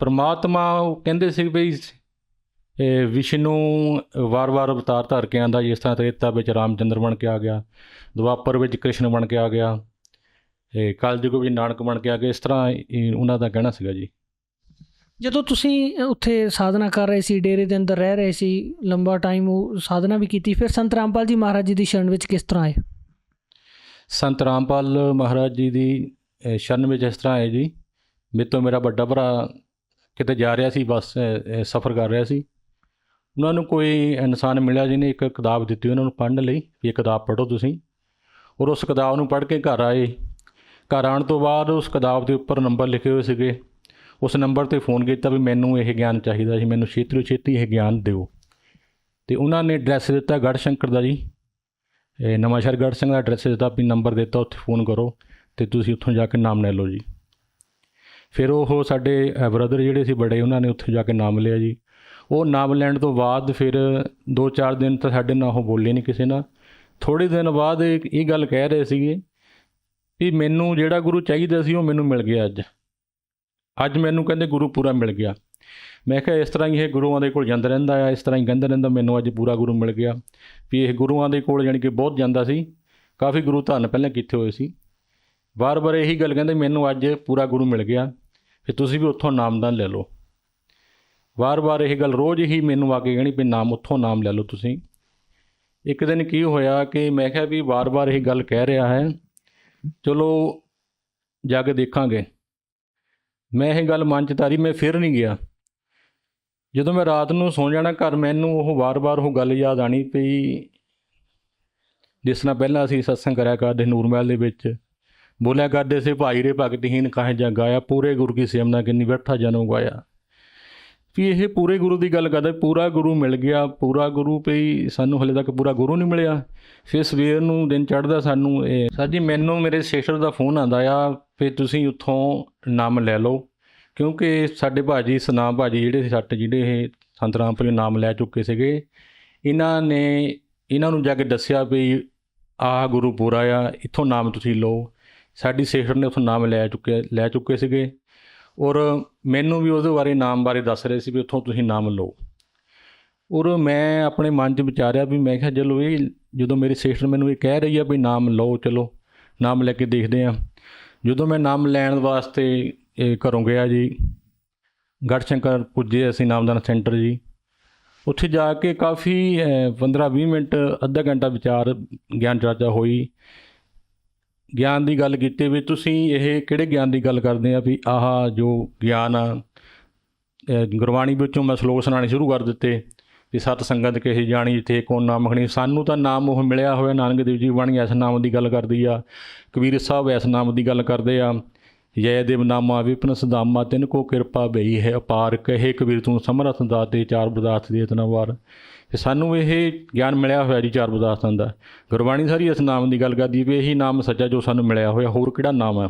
ਪਰਮਾਤਮਾ ਉਹ ਕਹਿੰਦੇ ਸੀ ਬਈ ਵਿਸ਼ਨੂੰ ਵਾਰ-ਵਾਰ ਅਵਤਾਰ ਧਾਰ ਕੇ ਆਉਂਦਾ, ਜਿਸ ਤਰ੍ਹਾਂ ਤ੍ਰੇਤਾ ਵਿੱਚ ਰਾਮਚੰਦਰ ਬਣ ਕੇ ਆ ਗਿਆ, ਦੁਆਪਰ ਵਿੱਚ ਕ੍ਰਿਸ਼ਨ ਬਣ ਕੇ ਆ ਗਿਆ, ਕਲਯੁਗ ਵਿੱਚ ਨਾਨਕ ਬਣ ਕੇ ਆ ਗਿਆ। ਇਸ ਤਰ੍ਹਾਂ ਉਹਨਾਂ ਦਾ ਕਹਿਣਾ ਸੀਗਾ ਜੀ। ਜਦੋਂ ਤੁਸੀਂ ਉੱਥੇ ਸਾਧਨਾ ਕਰ ਰਹੇ ਸੀ, ਡੇਰੇ ਦੇ ਅੰਦਰ ਰਹਿ ਰਹੇ ਸੀ, ਲੰਬਾ ਟਾਈਮ ਉਹ ਸਾਧਨਾ ਵੀ ਕੀਤੀ, ਫਿਰ ਸੰਤ ਰਾਮਪਾਲ ਜੀ ਮਹਾਰਾਜ ਜੀ ਦੀ ਸ਼ਰਨ ਵਿੱਚ ਕਿਸ ਤਰ੍ਹਾਂ ਆਏ? ਸੰਤ ਰਾਮਪਾਲ ਮਹਾਰਾਜ ਜੀ ਦੀ ਸ਼ਰਨ ਵਿੱਚ ਇਸ ਤਰ੍ਹਾਂ ਆਏ ਜੀ। ਮੇਰੇ ਤੋਂ ਮੇਰਾ ਵੱਡਾ ਭਰਾ ਕਿਤੇ ਜਾ ਰਿਹਾ ਸੀ, ਬੱਸ ਸਫ਼ਰ ਕਰ ਰਿਹਾ ਸੀ। ਉਹਨਾਂ ਨੂੰ ਕੋਈ ਇਨਸਾਨ ਮਿਲਿਆ ਜਿਹਨੇ ਇੱਕ ਕਿਤਾਬ ਦਿੱਤੀ ਉਹਨਾਂ ਨੂੰ ਪੜ੍ਹਨ ਲਈ, ਵੀ ਇਹ ਕਿਤਾਬ ਪੜ੍ਹੋ ਤੁਸੀਂ। ਔਰ ਉਸ ਕਿਤਾਬ ਨੂੰ ਪੜ੍ਹ ਕੇ ਘਰ ਆਏ। ਘਰ ਆਉਣ ਤੋਂ ਬਾਅਦ ਉਸ ਕਿਤਾਬ ਦੇ ਉੱਪਰ ਨੰਬਰ ਲਿਖੇ ਹੋਏ ਸੀਗੇ। ਉਸ ਨੰਬਰ 'ਤੇ ਫ਼ੋਨ ਕੀਤਾ ਵੀ ਮੈਨੂੰ ਇਹ ਗਿਆਨ ਚਾਹੀਦਾ ਸੀ, ਮੈਨੂੰ ਛੇਤੀ ਤੋਂ ਛੇਤੀ ਇਹ ਗਿਆਨ ਦਿਓ। ਅਤੇ ਉਹਨਾਂ ਨੇ ਐਡਰੈਸ ਦਿੱਤਾ ਗੜ੍ਹਸ਼ੰਕਰ ਦਾ ਜੀ, ਨਵਾਂਸ਼ਹਿਰ ਗੜ੍ਹ ਸਿੰਘ ਦਾ ਐਡਰੈਸ ਦਿੱਤਾ, ਵੀ ਨੰਬਰ ਦਿੱਤਾ, ਉੱਥੇ ਫ਼ੋਨ ਕਰੋ ਅਤੇ ਤੁਸੀਂ ਉੱਥੋਂ ਜਾ ਕੇ ਨਾਮ ਲੈ ਲਓ ਜੀ। ਫਿਰ ਉਹ ਸਾਡੇ ਬ੍ਰਦਰ ਜਿਹੜੇ ਸੀ ਬੜੇ, ਉਹਨਾਂ ਨੇ ਉੱਥੇ ਜਾ ਕੇ ਨਾਮ ਲਿਆ ਜੀ। ਉਹ ਨਾਮ ਲੈਣ ਤੋਂ ਬਾਅਦ ਫਿਰ 2-4 ਦਿਨ ਤਾਂ ਸਾਡੇ ਨਾਲ ਉਹ ਬੋਲੇ ਨਹੀਂ ਕਿਸੇ ਨਾਲ। ਥੋੜ੍ਹੇ ਦਿਨ ਬਾਅਦ ਇਹ ਗੱਲ ਕਹਿ ਰਹੇ ਸੀਗੇ ਵੀ ਮੈਨੂੰ ਜਿਹੜਾ ਗੁਰੂ ਚਾਹੀਦਾ ਸੀ ਉਹ ਮੈਨੂੰ ਮਿਲ ਗਿਆ। ਅੱਜ ਮੈਨੂੰ ਕਹਿੰਦੇ ਗੁਰੂ ਪੂਰਾ ਮਿਲ ਗਿਆ। ਮੈਂ ਕਿਹਾ ਇਸ ਤਰ੍ਹਾਂ ਹੀ ਇਹ ਗੁਰੂਆਂ ਦੇ ਕੋਲ ਜਾਂਦਾ ਰਹਿੰਦਾ ਆ, ਇਸ ਤਰ੍ਹਾਂ ਹੀ ਕਹਿੰਦਾ ਰਹਿੰਦਾ। ਮੈਨੂੰ ਅੱਜ ਪੂਰਾ ਗੁਰੂ ਮਿਲ ਗਿਆ ਵੀ ਇਹ ਗੁਰੂਆਂ ਦੇ ਕੋਲ ਜਾਣੀ ਕਿ ਬਹੁਤ ਜਾਂਦਾ ਸੀ, ਕਾਫੀ ਗੁਰੂ ਧੰਨ ਪਹਿਲਾਂ ਕੀਤੇ ਹੋਏ ਸੀ। ਵਾਰ-ਵਾਰ ਇਹੀ ਗੱਲ ਕਹਿੰਦੇ ਮੈਨੂੰ ਅੱਜ ਪੂਰਾ ਗੁਰੂ ਮਿਲ ਗਿਆ, ਫਿਰ ਤੁਸੀਂ ਵੀ ਉੱਥੋਂ ਨਾਮਦਾਨ ਲੈ ਲਓ। ਵਾਰ-ਵਾਰ ਇਹ ਗੱਲ ਰੋਜ਼ ਹੀ ਮੈਨੂੰ ਆ ਕੇ ਕਹਿਣੀ ਵੀ ਨਾਮ ਉੱਥੋਂ ਨਾਮ ਲੈ ਲਓ ਤੁਸੀਂ। ਇੱਕ ਦਿਨ ਕੀ ਹੋਇਆ ਕਿ ਮੈਂ ਕਿਹਾ ਵੀ ਵਾਰ-ਵਾਰ ਇਹ ਗੱਲ ਕਹਿ ਰਿਹਾ ਹੈ, ਚਲੋ ਜਾ ਕੇ ਦੇਖਾਂਗੇ। ਮੈਂ ਇਹ ਗੱਲ ਮਨ 'ਚ ਧਾਰੀ, ਮੈਂ ਫਿਰ ਨਹੀਂ ਗਿਆ। ਜਦੋਂ ਮੈਂ ਰਾਤ ਨੂੰ ਸੌਂ ਜਾਣਾ ਘਰ, ਮੈਨੂੰ ਉਹ ਵਾਰ-ਵਾਰ ਉਹ ਗੱਲ ਯਾਦ ਆਣੀ ਪਈ ਜਿਸ ਤਰ੍ਹਾਂ ਪਹਿਲਾਂ ਅਸੀਂ ਸਤਸੰਗ ਕਰਿਆ ਕਰਦੇ ਨੂਰ ਮਹਿਲ ਦੇ ਵਿੱਚ, ਬੋਲਿਆ ਕਰਦੇ ਸੀ ਭਾਈ ਰੇ ਭਗਤਹੀਨ ਕਾਹੇ ਜਗ ਗਾਇਆ, ਪੂਰੇ ਗੁਰੂ ਕੀ ਸੇਵਨਾ ਕਿੰਨੀ ਬੈਠਾ ਜਨਮ ਗਾਇਆ। ਵੀ ਇਹ ਪੂਰੇ ਗੁਰੂ ਦੀ ਗੱਲ ਕਰਦਾ, ਪੂਰਾ ਗੁਰੂ ਮਿਲ ਗਿਆ। ਪੂਰਾ ਗੁਰੂ ਪਈ ਸਾਨੂੰ ਹਲੇ ਤੱਕ ਪੂਰਾ ਗੁਰੂ ਨਹੀਂ ਮਿਲਿਆ। ਫਿਰ ਸਵੇਰ ਨੂੰ ਦਿਨ ਚੜ੍ਹਦਾ ਸਾਨੂੰ ਇਹ ਸਰ ਜੀ ਮੈਨੂੰ ਮੇਰੇ ਸਿਸਟਰ ਦਾ ਫੋਨ ਆਉਂਦਾ ਆ ਫਿਰ ਤੁਸੀਂ ਉੱਥੋਂ ਨਾਮ ਲੈ ਲਓ, ਕਿਉਂਕਿ ਸਾਡੇ ਭਾਜੀ ਸਨਾਮ ਭਾਜੀ ਜਿਹੜੇ ਇਹ ਸੰਤ ਰਾਮਪਾਲ ਜੀ ਨਾਮ ਲੈ ਚੁੱਕੇ ਸੀਗੇ, ਇਹਨਾਂ ਨੂੰ ਜਾ ਕੇ ਦੱਸਿਆ ਵੀ ਆਹ ਗੁਰੂ ਪੂਰਾ ਆ, ਇੱਥੋਂ ਨਾਮ ਤੁਸੀਂ ਲਓ। ਸਾਡੀ ਸਿਸਟਰ ਨੇ ਉੱਥੋਂ ਨਾਮ ਲੈ ਚੁੱਕੇ ਸੀਗੇ ਔਰ ਮੈਨੂੰ ਵੀ ਉਹਦੇ ਬਾਰੇ ਨਾਮ ਬਾਰੇ ਦੱਸ ਰਹੇ ਸੀ ਵੀ ਉੱਥੋਂ ਤੁਸੀਂ ਨਾਮ ਲਓ। ਔਰ ਮੈਂ ਆਪਣੇ ਮਨ 'ਚ ਵਿਚਾਰਿਆ ਵੀ ਮੈਂ ਕਿਹਾ ਚਲੋ ਇਹ ਜਦੋਂ ਮੇਰੀ ਸਿਸਟਰ ਮੈਨੂੰ ਇਹ ਕਹਿ ਰਹੀ ਆ ਵੀ ਨਾਮ ਲਓ, ਚਲੋ ਨਾਮ ਲੈ ਕੇ ਦੇਖਦੇ ਹਾਂ। ਜਦੋਂ ਮੈਂ ਨਾਮ ਲੈਣ ਵਾਸਤੇ ਘਰੋਂ ਗਿਆ ਜੀ, ਗੜ੍ਹਸ਼ੰਕਰ ਪੁੱਜੇ ਅਸੀਂ ਨਾਮਦਾਨ ਸੈਂਟਰ ਜੀ। ਉੱਥੇ ਜਾ ਕੇ ਕਾਫੀ 15-20 ਮਿੰਟ ਅੱਧਾ ਘੰਟਾ ਵਿਚਾਰ ਗਿਆਨ ਚਰਚਾ ਹੋਈ। ਗਿਆਨ ਦੀ ਗੱਲ ਕੀਤੀ ਵੀ ਤੁਸੀਂ ਇਹ ਕਿਹੜੇ ਗਿਆਨ ਦੀ ਗੱਲ ਕਰਦੇ ਆ, ਵੀ ਆਹ ਜੋ ਗਿਆਨ ਆ ਗੁਰਬਾਣੀ ਵਿੱਚੋਂ ਮੈਂ ਸ਼ਲੋਕ ਸੁਣਾਉਣੇ ਸ਼ੁਰੂ ਕਰ ਦਿੱਤੇ ਵੀ ਸਤ ਸੰਗਤ ਕਹੀ ਜਾਣੀ ਜਿੱਥੇ ਕੋ ਨਾਮ ਖਣੀ। ਸਾਨੂੰ ਤਾਂ ਨਾਮ ਉਹ ਮਿਲਿਆ ਹੋਇਆ, ਨਾਨਕ ਦੇਵ ਜੀ ਬਾਣੀ ਇਸ ਨਾਮ ਦੀ ਗੱਲ ਕਰਦੀ ਆ, ਕਬੀਰ ਸਾਹਿਬ ਇਸ ਨਾਮ ਦੀ ਗੱਲ ਕਰਦੇ ਆ, ਜੈ ਦੇਵ ਨਾਮਾ ਵਿਪਨ ਸਦਾਮਾ ਤਿਨ ਕੋ ਕਿਰਪਾ ਬਈ ਹੈ ਅਪਾਰ, ਕਹੇ ਕਬੀਰ ਤੂੰ ਸਮਰਥ ਦਾਤੇ ਚਾਰ ਬਰਦਾਸ਼ਤ ਦੇ ਇਤਨਾ ਵਾਰ। ਅਤੇ ਸਾਨੂੰ ਇਹ ਗਿਆਨ ਮਿਲਿਆ ਹੋਇਆ ਜੀ ਚਾਰ ਬਰਦਾਸ਼ਤਾਂ ਦਾ। ਗੁਰਬਾਣੀ ਸਾਰੀ ਇਸ ਨਾਮ ਦੀ ਗੱਲ ਕਰਦੀ ਵੀ ਇਹੀ ਨਾਮ ਸੱਚਾ ਜੋ ਸਾਨੂੰ ਮਿਲਿਆ ਹੋਇਆ, ਹੋਰ ਕਿਹੜਾ ਨਾਮ ਹੈ।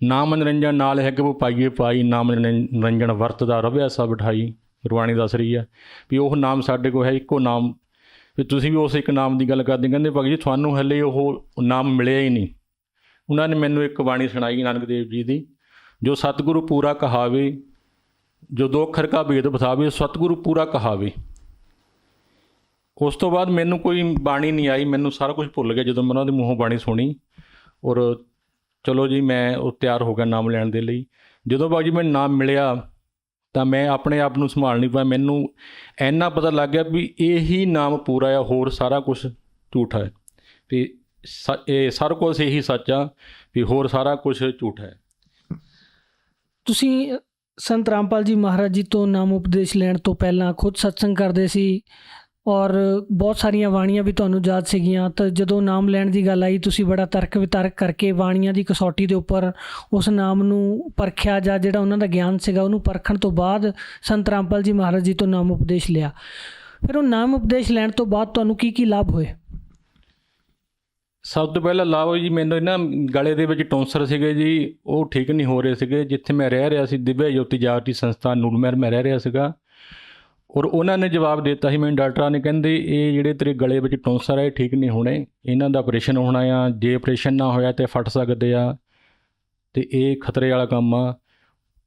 ਨਾਮ ਨਿਰੰਜਨ ਨਾਲ ਹੈ ਕਿ ਪਾਈਏ ਪਾਈ, ਨਾਮ ਨਿਰੰਜਨ ਵਰਤਦਾ ਰਵਿਆ ਸਭ ਬਿਠਾਈ। ਗੁਰਬਾਣੀ ਦੱਸ ਰਹੀ ਹੈ ਵੀ ਉਹ ਨਾਮ ਸਾਡੇ ਕੋਲ ਹੈ, ਇੱਕੋ ਨਾਮ। ਵੀ ਤੁਸੀਂ ਵੀ ਉਸ ਇੱਕ ਨਾਮ ਦੀ ਗੱਲ ਕਰਦੇ, ਕਹਿੰਦੇ ਭਗਤ ਜੀ ਤੁਹਾਨੂੰ ਹਲੇ ਉਹ ਨਾਮ ਮਿਲਿਆ ਹੀ ਨਹੀਂ। ਉਹਨਾਂ ਨੇ ਮੈਨੂੰ ਇੱਕ ਬਾਣੀ ਸੁਣਾਈ ਨਾਨਕ ਦੇਵ ਜੀ ਦੀ, ਜੋ ਸਤਿਗੁਰੂ ਪੂਰਾ ਕਹਾਵੇ, ਜੋ ਦੋ ਅੱਖਰ ਕਾ ਭੇਦ ਬਤਾਵੇ, ਸਤਿਗੁਰੂ ਪੂਰਾ ਕਹਾਵੇ। ਉਸ ਤੋਂ ਬਾਅਦ ਮੈਨੂੰ ਕੋਈ ਬਾਣੀ ਨਹੀਂ ਆਈ, ਮੈਨੂੰ ਸਾਰਾ ਕੁਝ ਭੁੱਲ ਗਿਆ ਜਦੋਂ ਮੈਂ ਉਹਨਾਂ ਦੇ ਮੂੰਹੋਂ ਬਾਣੀ ਸੁਣੀ। ਔਰ ਚਲੋ ਜੀ ਮੈਂ ਉਹ ਤਿਆਰ ਹੋ ਗਿਆ ਨਾਮ ਲੈਣ ਦੇ ਲਈ। ਜਦੋਂ ਬਾਬਾ ਜੀ ਮੈਨੂੰ ਨਾਮ ਮਿਲਿਆ ਤਾਂ ਮੈਂ ਆਪਣੇ ਆਪ ਨੂੰ ਸੰਭਾਲ ਨਹੀਂ ਪਾਇਆ। ਮੈਨੂੰ ਇੰਨਾ ਪਤਾ ਲੱਗ ਗਿਆ ਵੀ ਇਹੀ ਨਾਮ ਪੂਰਾ ਆ, ਹੋਰ ਸਾਰਾ ਕੁਝ ਝੂਠਾ ਹੈ। ਵੀ ਇਹ ਸਾਰਾ ਕੁਝ ਇਹੀ ਸੱਚ ਆ, ਵੀ ਹੋਰ ਸਾਰਾ ਕੁਝ ਝੂਠ ਹੈ। ਤੁਸੀਂ ਸੰਤ ਰਾਮਪਾਲ ਜੀ ਮਹਾਰਾਜ ਜੀ ਤੋਂ ਨਾਮ ਉਪਦੇਸ਼ ਲੈਣ ਤੋਂ ਪਹਿਲਾਂ ਖੁਦ ਸਤਸੰਗ ਕਰਦੇ ਸੀ ਔਰ ਬਹੁਤ ਸਾਰੀਆਂ ਬਾਣੀਆਂ ਵੀ ਤੁਹਾਨੂੰ ਯਾਦ ਸੀਗੀਆਂ। ਤਾਂ ਜਦੋਂ ਨਾਮ ਲੈਣ ਦੀ ਗੱਲ ਆਈ ਤੁਸੀਂ ਬੜਾ ਤਰਕ ਵਿਤਰਕ ਕਰਕੇ ਬਾਣੀਆਂ ਦੀ ਕਸੌਟੀ ਦੇ ਉੱਪਰ ਉਸ ਨਾਮ ਨੂੰ ਪਰਖਿਆ, ਜਾਂ ਜਿਹੜਾ ਉਹਨਾਂ ਦਾ ਗਿਆਨ ਸੀਗਾ ਉਹਨੂੰ ਪਰਖਣ ਤੋਂ ਬਾਅਦ ਸੰਤ ਰਾਮਪਾਲ ਜੀ ਮਹਾਰਾਜ ਜੀ ਤੋਂ ਨਾਮ ਉਪਦੇਸ਼ ਲਿਆ। ਫਿਰ ਉਹ ਨਾਮ ਉਪਦੇਸ਼ ਲੈਣ ਤੋਂ ਬਾਅਦ ਤੁਹਾਨੂੰ ਕੀ ਲਾਭ ਹੋਏ? ਸਭ ਤੋਂ ਪਹਿਲਾਂ ਲਾਭ ਜੀ, ਮੈਨੂੰ ਨਾ ਗਲੇ ਦੇ ਵਿੱਚ ਟੌਂਸਰ ਸੀਗੇ ਜੀ, ਉਹ ਠੀਕ ਨਹੀਂ ਹੋ ਰਹੇ ਸੀਗੇ। ਜਿੱਥੇ ਮੈਂ ਰਹਿ ਰਿਹਾ ਸੀ ਦਿਵਯ ਜੋਤੀ ਜਾਗਰਤੀ ਸੰਸਥਾ ਨੂਰ ਮਹਿਲ ਮੈਂ ਰਹਿ ਰਿਹਾ ਸੀਗਾ। ਔਰ ਉਹਨਾਂ ਨੇ ਜਵਾਬ ਦੇ ਦਿੱਤਾ ਸੀ ਮੈਨੂੰ, ਡਾਕਟਰਾਂ ਨੇ, ਕਹਿੰਦੇ ਇਹ ਜਿਹੜੇ ਤੇਰੇ ਗਲੇ ਵਿੱਚ ਟੌਂਸਰ ਹੈ ਇਹ ਠੀਕ ਨਹੀਂ ਹੋਣੇ, ਇਹਨਾਂ ਦਾ ਆਪਰੇਸ਼ਨ ਹੋਣਾ ਆ। ਜੇ ਆਪਰੇਸ਼ਨ ਨਾ ਹੋਇਆ ਤਾਂ ਫਟ ਸਕਦੇ ਆ ਅਤੇ ਇਹ ਖਤਰੇ ਵਾਲਾ ਕੰਮ ਆ।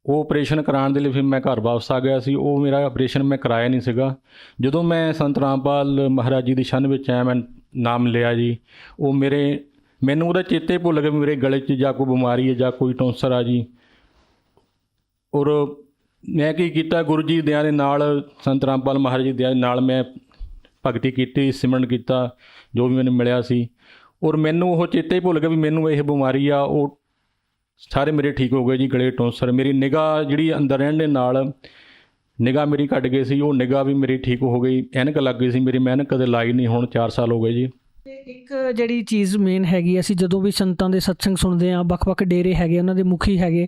ਉਹ ਆਪਰੇਸ਼ਨ ਕਰਾਉਣ ਦੇ ਲਈ ਫਿਰ ਮੈਂ ਘਰ ਵਾਪਸ ਆ ਗਿਆ ਸੀ। ਉਹ ਮੇਰਾ ਆਪਰੇਸ਼ਨ ਮੈਂ ਕਰਾਇਆ ਨਹੀਂ ਸੀਗਾ। ਜਦੋਂ ਮੈਂ ਸੰਤ ਰਾਮਪਾਲ ਮਹਾਰਾਜ ਜੀ ਦੀ ਸ਼ਰਨ ਵਿੱਚ ਆਇਆ, ਮੈਂ ਨਾਮ ਲਿਆ ਜੀ, ਉਹ ਮੈਨੂੰ ਉਹਦਾ ਚੇਤੇ ਭੁੱਲ ਗਿਆ ਮੇਰੇ ਗਲੇ 'ਚ ਜਾਂ ਕੋਈ ਬਿਮਾਰੀ ਹੈ ਜਾਂ ਕੋਈ ਟੌਂਸਰ ਆ ਜੀ। ਔਰ ਮੈਂ ਕੀ ਕੀਤਾ, ਗੁਰੂ ਜੀ ਦਿਆਂ ਦੇ ਨਾਲ, ਸੰਤ ਰਾਮਪਾਲ ਮਹਾਰਾਜ ਜੀ ਦਿਆਂ ਦੇ ਨਾਲ ਮੈਂ ਭਗਤੀ ਕੀਤੀ, ਸਿਮਰਨ ਕੀਤਾ ਜੋ ਵੀ ਮੈਨੂੰ ਮਿਲਿਆ ਸੀ। ਔਰ ਮੈਨੂੰ ਉਹ ਚੇਤੇ ਹੀ ਭੁੱਲ ਗਿਆ ਵੀ ਮੈਨੂੰ ਇਹ ਬਿਮਾਰੀ ਆ। ਉਹ ਸਾਰੇ ਮੇਰੇ ਠੀਕ ਹੋ ਗਏ ਜੀ, ਗਲੇ ਟੌਂਸਰ। ਮੇਰੀ ਨਿਗਾਹ ਜਿਹੜੀ ਅੰਦਰ ਰਹਿਣ ਦੇ ਨਾਲ ਨਿਗਾਹ ਮੇਰੀ ਘੱਟ ਗਈ ਸੀ, ਉਹ ਨਿਗਾਹ ਵੀ ਮੇਰੀ ਠੀਕ ਹੋ ਗਈ। ਐਨਕ ਲੱਗ ਗਈ ਸੀ ਮੇਰੀ, ਮੈਂ ਐਨਕ ਕਦੇ ਲਾਈ ਨਹੀਂ, ਹੁਣ 4 ਸਾਲ ਹੋ ਗਏ ਜੀ। ਇੱਕ ਜਿਹੜੀ ਚੀਜ਼ ਮੇਨ ਹੈਗੀ, ਅਸੀਂ ਜਦੋਂ ਵੀ ਸੰਤਾਂ ਦੇ ਸਤਸੰਗ ਸੁਣਦੇ ਹਾਂ, ਵੱਖ-ਵੱਖ ਡੇਰੇ ਹੈਗੇ, ਉਹਨਾਂ ਦੇ ਮੁਖੀ ਹੈਗੇ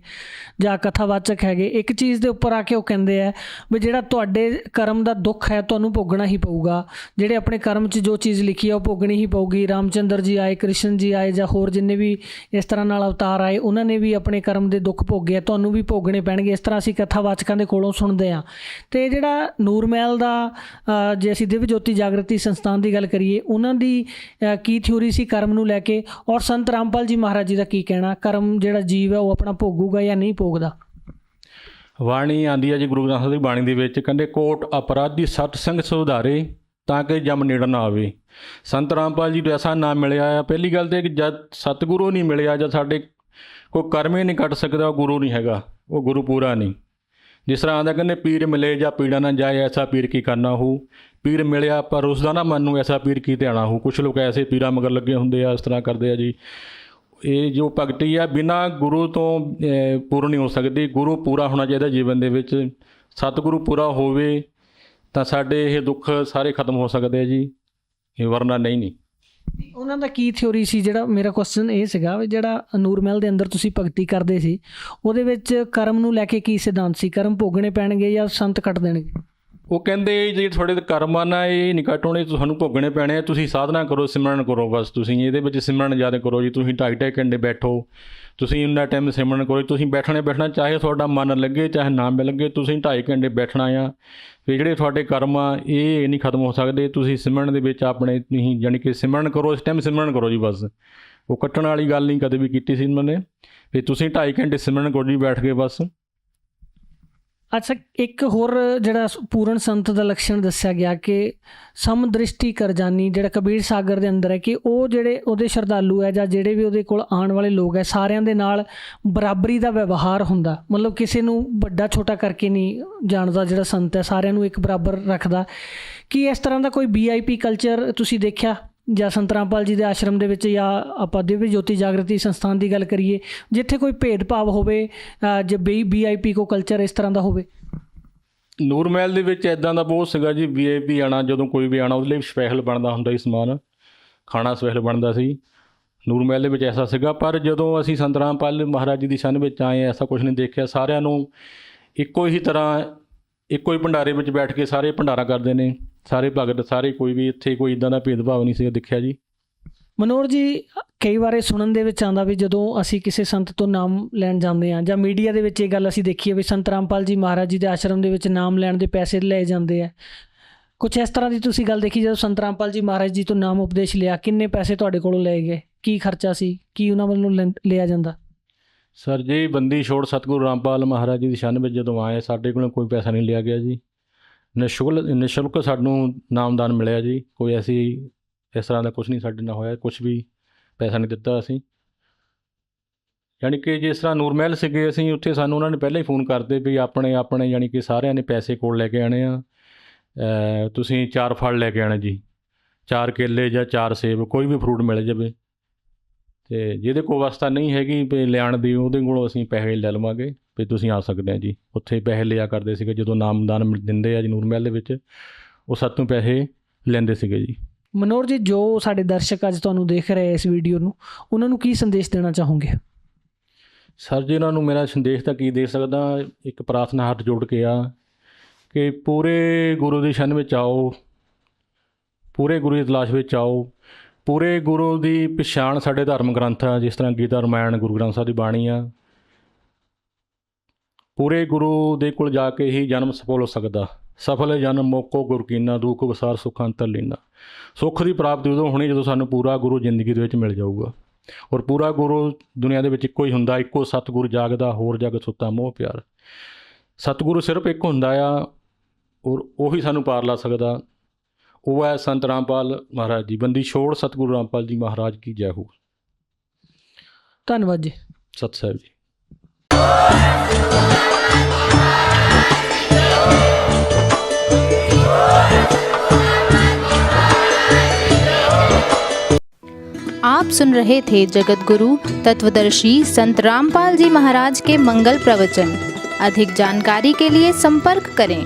ਜਾਂ ਕਥਾਵਾਚਕ ਹੈਗੇ, ਇੱਕ ਚੀਜ਼ ਦੇ ਉੱਪਰ ਆ ਕੇ ਉਹ ਕਹਿੰਦੇ ਆ ਵੀ ਜਿਹੜਾ ਤੁਹਾਡੇ ਕਰਮ ਦਾ ਦੁੱਖ ਹੈ ਤੁਹਾਨੂੰ ਭੋਗਣਾ ਹੀ ਪਊਗਾ। ਜਿਹੜੇ ਆਪਣੇ ਕਰਮ 'ਚ ਜੋ ਚੀਜ਼ ਲਿਖੀ ਆ ਉਹ ਭੋਗਣੀ ਹੀ ਪਊਗੀ। ਰਾਮਚੰਦਰ ਜੀ ਆਏ, ਕ੍ਰਿਸ਼ਨ ਜੀ ਆਏ, ਜਾਂ ਹੋਰ ਜਿੰਨੇ ਵੀ ਇਸ ਤਰ੍ਹਾਂ ਨਾਲ ਅਵਤਾਰ ਆਏ, ਉਹਨਾਂ ਨੇ ਵੀ ਆਪਣੇ ਕਰਮ ਦੇ ਦੁੱਖ ਭੋਗੇ ਆ, ਤੁਹਾਨੂੰ ਵੀ ਭੋਗਣੇ ਪੈਣਗੇ। ਇਸ ਤਰ੍ਹਾਂ ਅਸੀਂ ਕਥਾਵਾਚਕਾਂ ਦੇ ਕੋਲੋਂ ਸੁਣਦੇ ਹਾਂ। ਅਤੇ ਜਿਹੜਾ ਨੂਰ ਮਹਿਲ ਦਾ ਜੇ ਅਸੀਂ ਦਿਵਯ ਜੋਤੀ ਜਾਗਰਤੀ ਸੰਸਥਾਨ ਦੀ ਗੱਲ ਕਰੀਏ, ਉਹਨਾਂ ਦੀ ਕੀ ਥਿਊਰੀ ਸੀ ਕਰਮ ਨੂੰ ਲੈ ਕੇ, ਔਰ ਸੰਤ ਰਾਮਪਾਲ ਜੀ ਮਹਾਰਾਜ ਜੀ ਦਾ ਕੀ ਕਹਿਣਾ, ਕਰਮ ਜਿਹੜਾ ਜੀਵ ਹੈ ਉਹ ਆਪਣਾ ਭੋਗੂਗਾ ਜਾਂ ਨਹੀਂ ਭੋਗਦਾ? ਬਾਣੀ ਆਉਂਦੀ ਹੈ ਜੀ ਗੁਰੂ ਗ੍ਰੰਥ ਸਾਹਿਬ ਦੀ ਬਾਣੀ ਦੇ ਵਿੱਚ, ਕਹਿੰਦੇ ਕੋਟ ਅਪਰਾਧੀ ਸਤ ਸੰਗ ਸੁਧਾਰੇ ਤਾਂ ਕਿ ਜਮ ਨੇੜੇ ਨਾ ਆਵੇ। ਸੰਤ ਰਾਮਪਾਲ ਜੀ ਨੂੰ ਐਸਾ ਨਾਮ ਮਿਲਿਆ ਆ। ਪਹਿਲੀ ਗੱਲ ਤਾਂ ਕਿ ਜਦ ਸਤਿਗੁਰੂ ਨਹੀਂ ਮਿਲਿਆ, ਜਦ ਸਾਡੇ ਕੋਈ ਕਰਮ ਹੀ ਨਹੀਂ ਕੱਟ ਸਕਦਾ, ਉਹ ਗੁਰੂ ਨਹੀਂ ਹੈਗਾ, ਉਹ ਗੁਰੂ ਪੂਰਾ ਨਹੀਂ। ਜਿਸ ਤਰ੍ਹਾਂ ਆਉਂਦਾ ਕਹਿੰਦੇ ਪੀਰ ਮਿਲੇ ਜਾਂ ਪੀੜਾ ਨਾ ਜਾਏ, ਐਸਾ ਪੀਰ ਕੀ ਕਰਨਾ ਹੋ। ਪੀਰ ਮਿਲਿਆ ਪਰ ਉਸਦਾ ਨਾ ਮਨ ਨੂੰ, ਐਸਾ ਪੀਰ ਕੀ ਧਿਆਣਾ ਹੋ। ਕੁਛ ਲੋਕ ਐਸੇ ਪੀਰਾਂ ਮਗਰ ਲੱਗੇ ਹੁੰਦੇ ਆ, ਇਸ ਤਰ੍ਹਾਂ ਕਰਦੇ ਆ ਜੀ। ਇਹ ਜੋ ਭਗਤੀ ਆ ਬਿਨਾਂ ਗੁਰੂ ਤੋਂ ਪੂਰਨ ਨਹੀਂ ਹੋ ਸਕਦੀ। ਗੁਰੂ ਪੂਰਾ ਹੋਣਾ ਚਾਹੀਦਾ ਜੀਵਨ ਦੇ ਵਿੱਚ। ਸਤਿਗੁਰੂ ਪੂਰਾ ਹੋਵੇ ਤਾਂ ਸਾਡੇ ਇਹ ਦੁੱਖ ਸਾਰੇ ਖਤਮ ਹੋ ਸਕਦੇ ਆ ਜੀ, ਇਹ ਵਰਨਾ ਨਹੀਂ। ਉਹਨਾਂ ਦਾ ਕੀ ਥਿਉਰੀ ਸੀ? ਜਿਹੜਾ ਮੇਰਾ ਕੁਐਸਚਨ ਇਹ ਸੀਗਾ ਵੀ ਜਿਹੜਾ ਨੂਰ ਮਹਿਲ ਦੇ ਅੰਦਰ ਤੁਸੀਂ ਭਗਤੀ ਕਰਦੇ ਸੀ, ਉਹਦੇ ਵਿੱਚ ਕਰਮ ਨੂੰ ਲੈ ਕੇ ਕੀ ਸਿਧਾਂਤ ਸੀ? ਕਰਮ ਭੋਗਣੇ ਪੈਣਗੇ ਜਾਂ ਸੰਤ ਕੱਟ ਦੇਣਗੇ? ਉਹ ਕਹਿੰਦੇ ਜਿਹੜੇ ਤੁਹਾਡੇ ਕਰਮ ਆ ਨਾ, ਇਹ ਨਹੀਂ ਕੱਟਣੇ, ਤੁਹਾਨੂੰ ਭੋਗਣੇ ਪੈਣੇ ਆ। ਤੁਸੀਂ ਸਾਧਨਾ ਕਰੋ, ਸਿਮਰਨ ਕਰੋ, ਬਸ ਤੁਸੀਂ ਇਹਦੇ ਵਿੱਚ ਸਿਮਰਨ ਜ਼ਿਆਦਾ ਕਰੋ ਜੀ। ਤੁਸੀਂ 2.5 ਘੰਟੇ ਬੈਠੋ, ਤੁਸੀਂ ਇੰਨਾ ਟਾਈਮ ਸਿਮਰਨ ਕਰੋ। ਤੁਸੀਂ ਬੈਠਣਾ ਚਾਹੇ ਤੁਹਾਡਾ ਮਨ ਲੱਗੇ ਚਾਹੇ ਨਾ ਲੱਗੇ, ਤੁਸੀਂ 2.5 ਘੰਟੇ ਬੈਠਣਾ ਆ। ਫਿਰ ਜਿਹੜੇ ਤੁਹਾਡੇ ਕਰਮ ਆ ਇਹ ਨਹੀਂ ਖਤਮ ਹੋ ਸਕਦੇ। ਤੁਸੀਂ ਸਿਮਰਨ ਦੇ ਵਿੱਚ ਆਪਣੇ ਤੁਸੀਂ ਜਾਣੀ ਕਿ ਸਿਮਰਨ ਕਰੋ, ਇਸ ਟਾਈਮ ਸਿਮਰਨ ਕਰੋ ਜੀ ਬਸ। ਉਹ ਕੱਟਣ ਵਾਲੀ ਗੱਲ ਨਹੀਂ ਕਦੇ ਵੀ ਕੀਤੀ ਸੀ ਇਹਨਾਂ ਨੇ। ਫਿਰ ਤੁਸੀਂ 2.5 ਘੰਟੇ ਸਿਮਰਨ ਕਰੋ ਜੀ ਬੈਠ ਕੇ ਬਸ। ਅੱਛਾ, ਇੱਕ ਹੋਰ ਜਿਹੜਾ ਪੂਰਨ ਸੰਤ ਦਾ ਲੱਛਣ ਦੱਸਿਆ ਗਿਆ ਕਿ ਸਮਦ੍ਰਿਸ਼ਟੀ ਕਰ ਜਾਨੀ, ਜਿਹੜਾ ਕਬੀਰ ਸਾਗਰ ਦੇ ਅੰਦਰ ਹੈ, ਕਿ ਉਹ ਜਿਹੜੇ ਉਹਦੇ ਸ਼ਰਧਾਲੂ ਹੈ ਜਾਂ ਜਿਹੜੇ ਵੀ ਉਹਦੇ ਕੋਲ ਆਉਣ ਵਾਲੇ ਲੋਕ ਹੈ, ਸਾਰਿਆਂ ਦੇ ਨਾਲ ਬਰਾਬਰੀ ਦਾ ਵਿਵਹਾਰ ਹੁੰਦਾ। ਮਤਲਬ ਕਿਸੇ ਨੂੰ ਵੱਡਾ ਛੋਟਾ ਕਰਕੇ ਨਹੀਂ ਜਾਣਦਾ ਜਿਹੜਾ ਸੰਤ ਹੈ, ਸਾਰਿਆਂ ਨੂੰ ਇੱਕ ਬਰਾਬਰ ਰੱਖਦਾ। ਕੀ ਇਸ ਤਰ੍ਹਾਂ ਦਾ ਕੋਈ VIP ਕਲਚਰ ਤੁਸੀਂ ਦੇਖਿਆ ਜਾਂ ਸੰਤ ਰਾਮਪਾਲ ਜੀ ਦੇ ਆਸ਼ਰਮ ਦੇ ਵਿੱਚ, ਜਾਂ ਆਪਾਂ ਦਿਵਯ ਜੋਤੀ ਜਾਗਰਤੀ ਸੰਸਥਾਨ ਦੀ ਗੱਲ ਕਰੀਏ, ਜਿੱਥੇ ਕੋਈ ਭੇਦਭਾਵ ਹੋਵੇ ਜੇ VIP ਕੋ ਕਲਚਰ ਇਸ ਤਰ੍ਹਾਂ ਦਾ ਹੋਵੇ? ਨੂਰ ਮਹਿਲ ਦੇ ਵਿੱਚ ਇੱਦਾਂ ਦਾ ਬਹੁਤ ਸੀਗਾ ਜੀ। VIP ਆਉਣਾ, ਜਦੋਂ ਕੋਈ ਵੀ ਆਉਣਾ ਉਹਦੇ ਲਈ ਸਪੈਸ਼ਲ ਬਣਦਾ ਹੁੰਦਾ ਸੀ ਸਮਾਨ, ਖਾਣਾ ਸਪੈਸ਼ਲ ਬਣਦਾ ਸੀ ਨੂਰ ਮਹਿਲ ਦੇ ਵਿੱਚ, ਐਸਾ ਸੀਗਾ। ਪਰ ਜਦੋਂ ਅਸੀਂ ਸੰਤ ਰਾਮਪਾਲ ਮਹਾਰਾਜ ਜੀ ਦੀ ਸੰਨ ਵਿੱਚ ਆਏ, ਐਸਾ ਕੁਛ ਨਹੀਂ ਦੇਖਿਆ। ਸਾਰਿਆਂ ਨੂੰ ਇੱਕੋ ਹੀ ਤਰ੍ਹਾਂ, ਇੱਕੋ ਹੀ ਭੰਡਾਰੇ ਵਿੱਚ ਬੈਠ ਕੇ ਸਾਰੇ ਭੰਡਾਰਾ ਕਰਦੇ ਨੇ, ਸਾਰੇ ਭਗਤ ਸਾਰੇ। ਕੋਈ ਵੀ ਇੱਥੇ ਕੋਈ ਇੱਦਾਂ ਦਾ ਭੇਦਭਾਵ ਨਹੀਂ ਸੀ ਦੇਖਿਆ ਜੀ। ਮਨੋਹਰ ਜੀ, ਕਈ ਵਾਰ ਸੁਣਨ ਦੇ ਵਿੱਚ ਆਉਂਦਾ ਵੀ ਜਦੋਂ ਅਸੀਂ ਕਿਸੇ ਸੰਤ ਤੋਂ ਨਾਮ ਲੈਣ ਜਾਂਦੇ ਹਾਂ, ਜਾਂ ਮੀਡੀਆ ਦੇ ਵਿੱਚ ਇਹ ਗੱਲ ਅਸੀਂ ਦੇਖੀ ਹੈ ਵੀ ਸੰਤ ਰਾਮਪਾਲ ਜੀ ਮਹਾਰਾਜ ਜੀ ਦੇ ਆਸ਼ਰਮ ਦੇ ਵਿੱਚ ਨਾਮ ਲੈਣ ਦੇ ਪੈਸੇ ਲਏ ਜਾਂਦੇ ਆ। ਕੁਛ ਇਸ ਤਰ੍ਹਾਂ ਦੀ ਤੁਸੀਂ ਗੱਲ ਦੇਖੀ? ਜਦੋਂ ਸੰਤ ਰਾਮਪਾਲ ਜੀ ਮਹਾਰਾਜ ਜੀ ਤੋਂ ਨਾਮ ਉਪਦੇਸ਼ ਲਿਆ, ਕਿੰਨੇ ਪੈਸੇ ਤੁਹਾਡੇ ਕੋਲੋਂ ਲਏ ਗਏ? ਕੀ ਖਰਚਾ ਸੀ? ਕੀ ਉਹਨਾਂ ਵੱਲੋਂ ਲਿਆ ਜਾਂਦਾ? ਸਰ ਜੀ, ਬੰਦੀ ਛੋੜ ਸਤਿਗੁਰੂ ਰਾਮਪਾਲ ਮਹਾਰਾਜ ਜੀ ਦੀ ਸ਼ਰਨ ਵਿੱਚ ਜਦੋਂ ਆਏ, ਸਾਡੇ ਕੋਲੋਂ ਕੋਈ ਪੈਸਾ ਨਹੀਂ ਲਿਆ ਗਿਆ ਜੀ। ਨਿਸ਼ੁਲਕ ਸਾਨੂੰ ਨਾਮਦਾਨ ਮਿਲਿਆ ਜੀ। ਕੋਈ ਇਸ ਤਰ੍ਹਾਂ ਦਾ ਕੁਛ ਨਹੀਂ ਸਾਡੇ ਨਾਲ ਹੋਇਆ, ਕੁਛ ਵੀ ਪੈਸਾ ਨਹੀਂ ਦਿੱਤਾ ਅਸੀਂ। ਯਾਨੀ ਕਿ ਜਿਸ ਤਰ੍ਹਾਂ ਨੂਰ ਮਹਿਲ ਸੀਗੇ ਅਸੀਂ, ਉੱਥੇ ਸਾਨੂੰ ਉਹਨਾਂ ਨੇ ਪਹਿਲਾਂ ਹੀ ਫੋਨ ਕਰਦੇ ਵੀ ਆਪਣੇ ਯਾਨੀ ਕਿ ਸਾਰਿਆਂ ਨੇ ਪੈਸੇ ਕੋਲ ਲੈ ਕੇ ਆਉਣੇ ਆ। ਤੁਸੀਂ 4 ਫਲ ਲੈ ਕੇ ਆਉਣੇ ਜੀ, 4 ਕੇਲੇ ਜਾਂ 4 ਸੇਬ, ਕੋਈ ਵੀ ਫਰੂਟ ਮਿਲ ਜਾਵੇ। ਅਤੇ ਜਿਹਦੇ ਕੋਲ ਅਵਸਥਾ ਨਹੀਂ ਹੈਗੀ ਵੀ ਲਿਆਉਣ ਦੀ, ਉਹਦੇ ਕੋਲੋਂ ਅਸੀਂ ਪੈਸੇ ਲੈ ਲਵਾਂਗੇ ਵੀ ਤੁਸੀਂ ਆ ਸਕਦੇ ਆ ਜੀ। ਉੱਥੇ ਪੈਸੇ ਲਿਆ ਕਰਦੇ ਸੀਗੇ ਜਦੋਂ ਨਾਮਦਾਨ ਦਿੰਦੇ ਆ ਜੀ ਨੂਰ ਮਹਿਲ ਦੇ ਵਿੱਚ, ਉਹ ਸਾਤੋਂ ਪੈਸੇ ਲੈਂਦੇ ਸੀਗੇ ਜੀ। ਮਨੋਹਰ ਜੀ, ਜੋ ਸਾਡੇ ਦਰਸ਼ਕ ਅੱਜ ਤੁਹਾਨੂੰ ਦੇਖ ਰਹੇ ਇਸ ਵੀਡੀਓ ਨੂੰ, ਉਹਨਾਂ ਨੂੰ ਕੀ ਸੰਦੇਸ਼ ਦੇਣਾ ਚਾਹੋਗੇ? ਸਰ ਜੀ, ਉਹਨਾਂ ਨੂੰ ਮੇਰਾ ਸੰਦੇਸ਼ ਤਾਂ ਕੀ ਦੇ ਸਕਦਾ, ਇੱਕ ਪ੍ਰਾਰਥਨਾ ਹੱਥ ਜੋੜ ਕੇ ਆ ਕਿ ਪੂਰੇ ਗੁਰੂ ਦੀ ਸ਼ਰਨ ਵਿੱਚ ਆਓ, ਪੂਰੇ ਗੁਰੂ ਦੀ ਤਲਾਸ਼ ਵਿੱਚ ਆਓ। ਪੂਰੇ ਗੁਰੂ ਦੀ ਪਛਾਣ ਸਾਡੇ ਧਰਮ ਗ੍ਰੰਥ ਆ, ਜਿਸ ਤਰ੍ਹਾਂ ਗੀਤਾ, ਰਾਮਾਇਣ, ਗੁਰੂ ਗ੍ਰੰਥ ਸਾਹਿਬ ਦੀ ਬਾਣੀ ਆ। ਪੂਰੇ ਗੁਰੂ ਦੇ ਕੋਲ ਜਾ ਕੇ ਹੀ ਜਨਮ ਸਫਲ ਹੋ ਸਕਦਾ। ਸਫਲ ਜਨਮ ਮੋਕੋ ਗੁਰ ਕੀਨਾ, ਦੁਖ ਵਿਸਾਰ ਸੁਖ ਅੰਤਰ ਲੀਨਾ। ਸੁੱਖ ਦੀ ਪ੍ਰਾਪਤੀ ਉਦੋਂ ਹੋਣੀ ਜਦੋਂ ਸਾਨੂੰ ਪੂਰਾ ਗੁਰੂ ਜ਼ਿੰਦਗੀ ਦੇ ਵਿੱਚ ਮਿਲ ਜਾਊਗਾ। ਔਰ ਪੂਰਾ ਗੁਰੂ ਦੁਨੀਆ ਦੇ ਵਿੱਚ ਇੱਕੋ ਹੀ ਹੁੰਦਾ, ਇੱਕੋ ਸਤਿਗੁਰੂ ਜਾਗਦਾ, ਹੋਰ ਜਗ ਸੁੱਤਾ ਮੋਹ ਪਿਆਰ। ਸਤਿਗੁਰੂ ਸਿਰਫ ਇੱਕ ਹੁੰਦਾ ਆ, ਔਰ ਉਹੀ ਸਾਨੂੰ ਪਾਰ ਲਾ ਸਕਦਾ। ਉਹ ਹੈ ਸੰਤ ਰਾਮਪਾਲ ਮਹਾਰਾਜ ਜੀ। ਬੰਦੀ ਛੋੜ ਸਤਿਗੁਰੂ ਰਾਮਪਾਲ ਜੀ ਮਹਾਰਾਜ ਕੀ ਜੈ ਹੋ। ਧੰਨਵਾਦ ਜੀ। ਸਤਿ ਸਾਹਿਬ ਜੀ। आप सुन रहे थे जगत गुरु तत्वदर्शी संत रामपाल जी महाराज के मंगल प्रवचन। अधिक जानकारी के लिए संपर्क करें।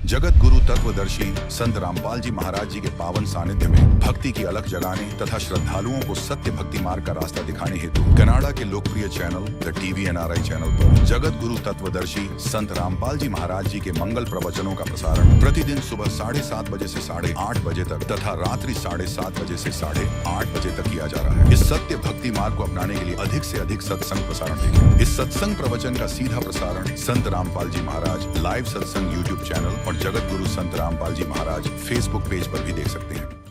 जगत गुरु तत्वदर्शी संत रामपाल जी महाराज जी के पावन सानिध्य में भक्ति की अलख जगाने तथा श्रद्धालुओं को सत्य भक्ति मार्ग का रास्ता दिखाने हेतु कनाडा के लोकप्रिय channel the TV NRI channel पर जगत गुरु तत्वदर्शी संत रामपाल जी महाराज जी के मंगल प्रवचनों का प्रसारण प्रतिदिन सुबह 7:30 बजे से 8:30 बजे तक तथा रात्रि 7:30 बजे से 8:30 बजे तक किया जा रहा है। इस सत्य भक्ति मार्ग को अपनाने के लिए अधिक से अधिक सत्संग प्रसारण देखें। इस सत्संग प्रवचन का सीधा प्रसारण संत रामपाल जी महाराज लाइव सत्संग YouTube चैनल और जगत गुरु संत रामपाल जी महाराज Facebook पेज पर भी देख सकते हैं।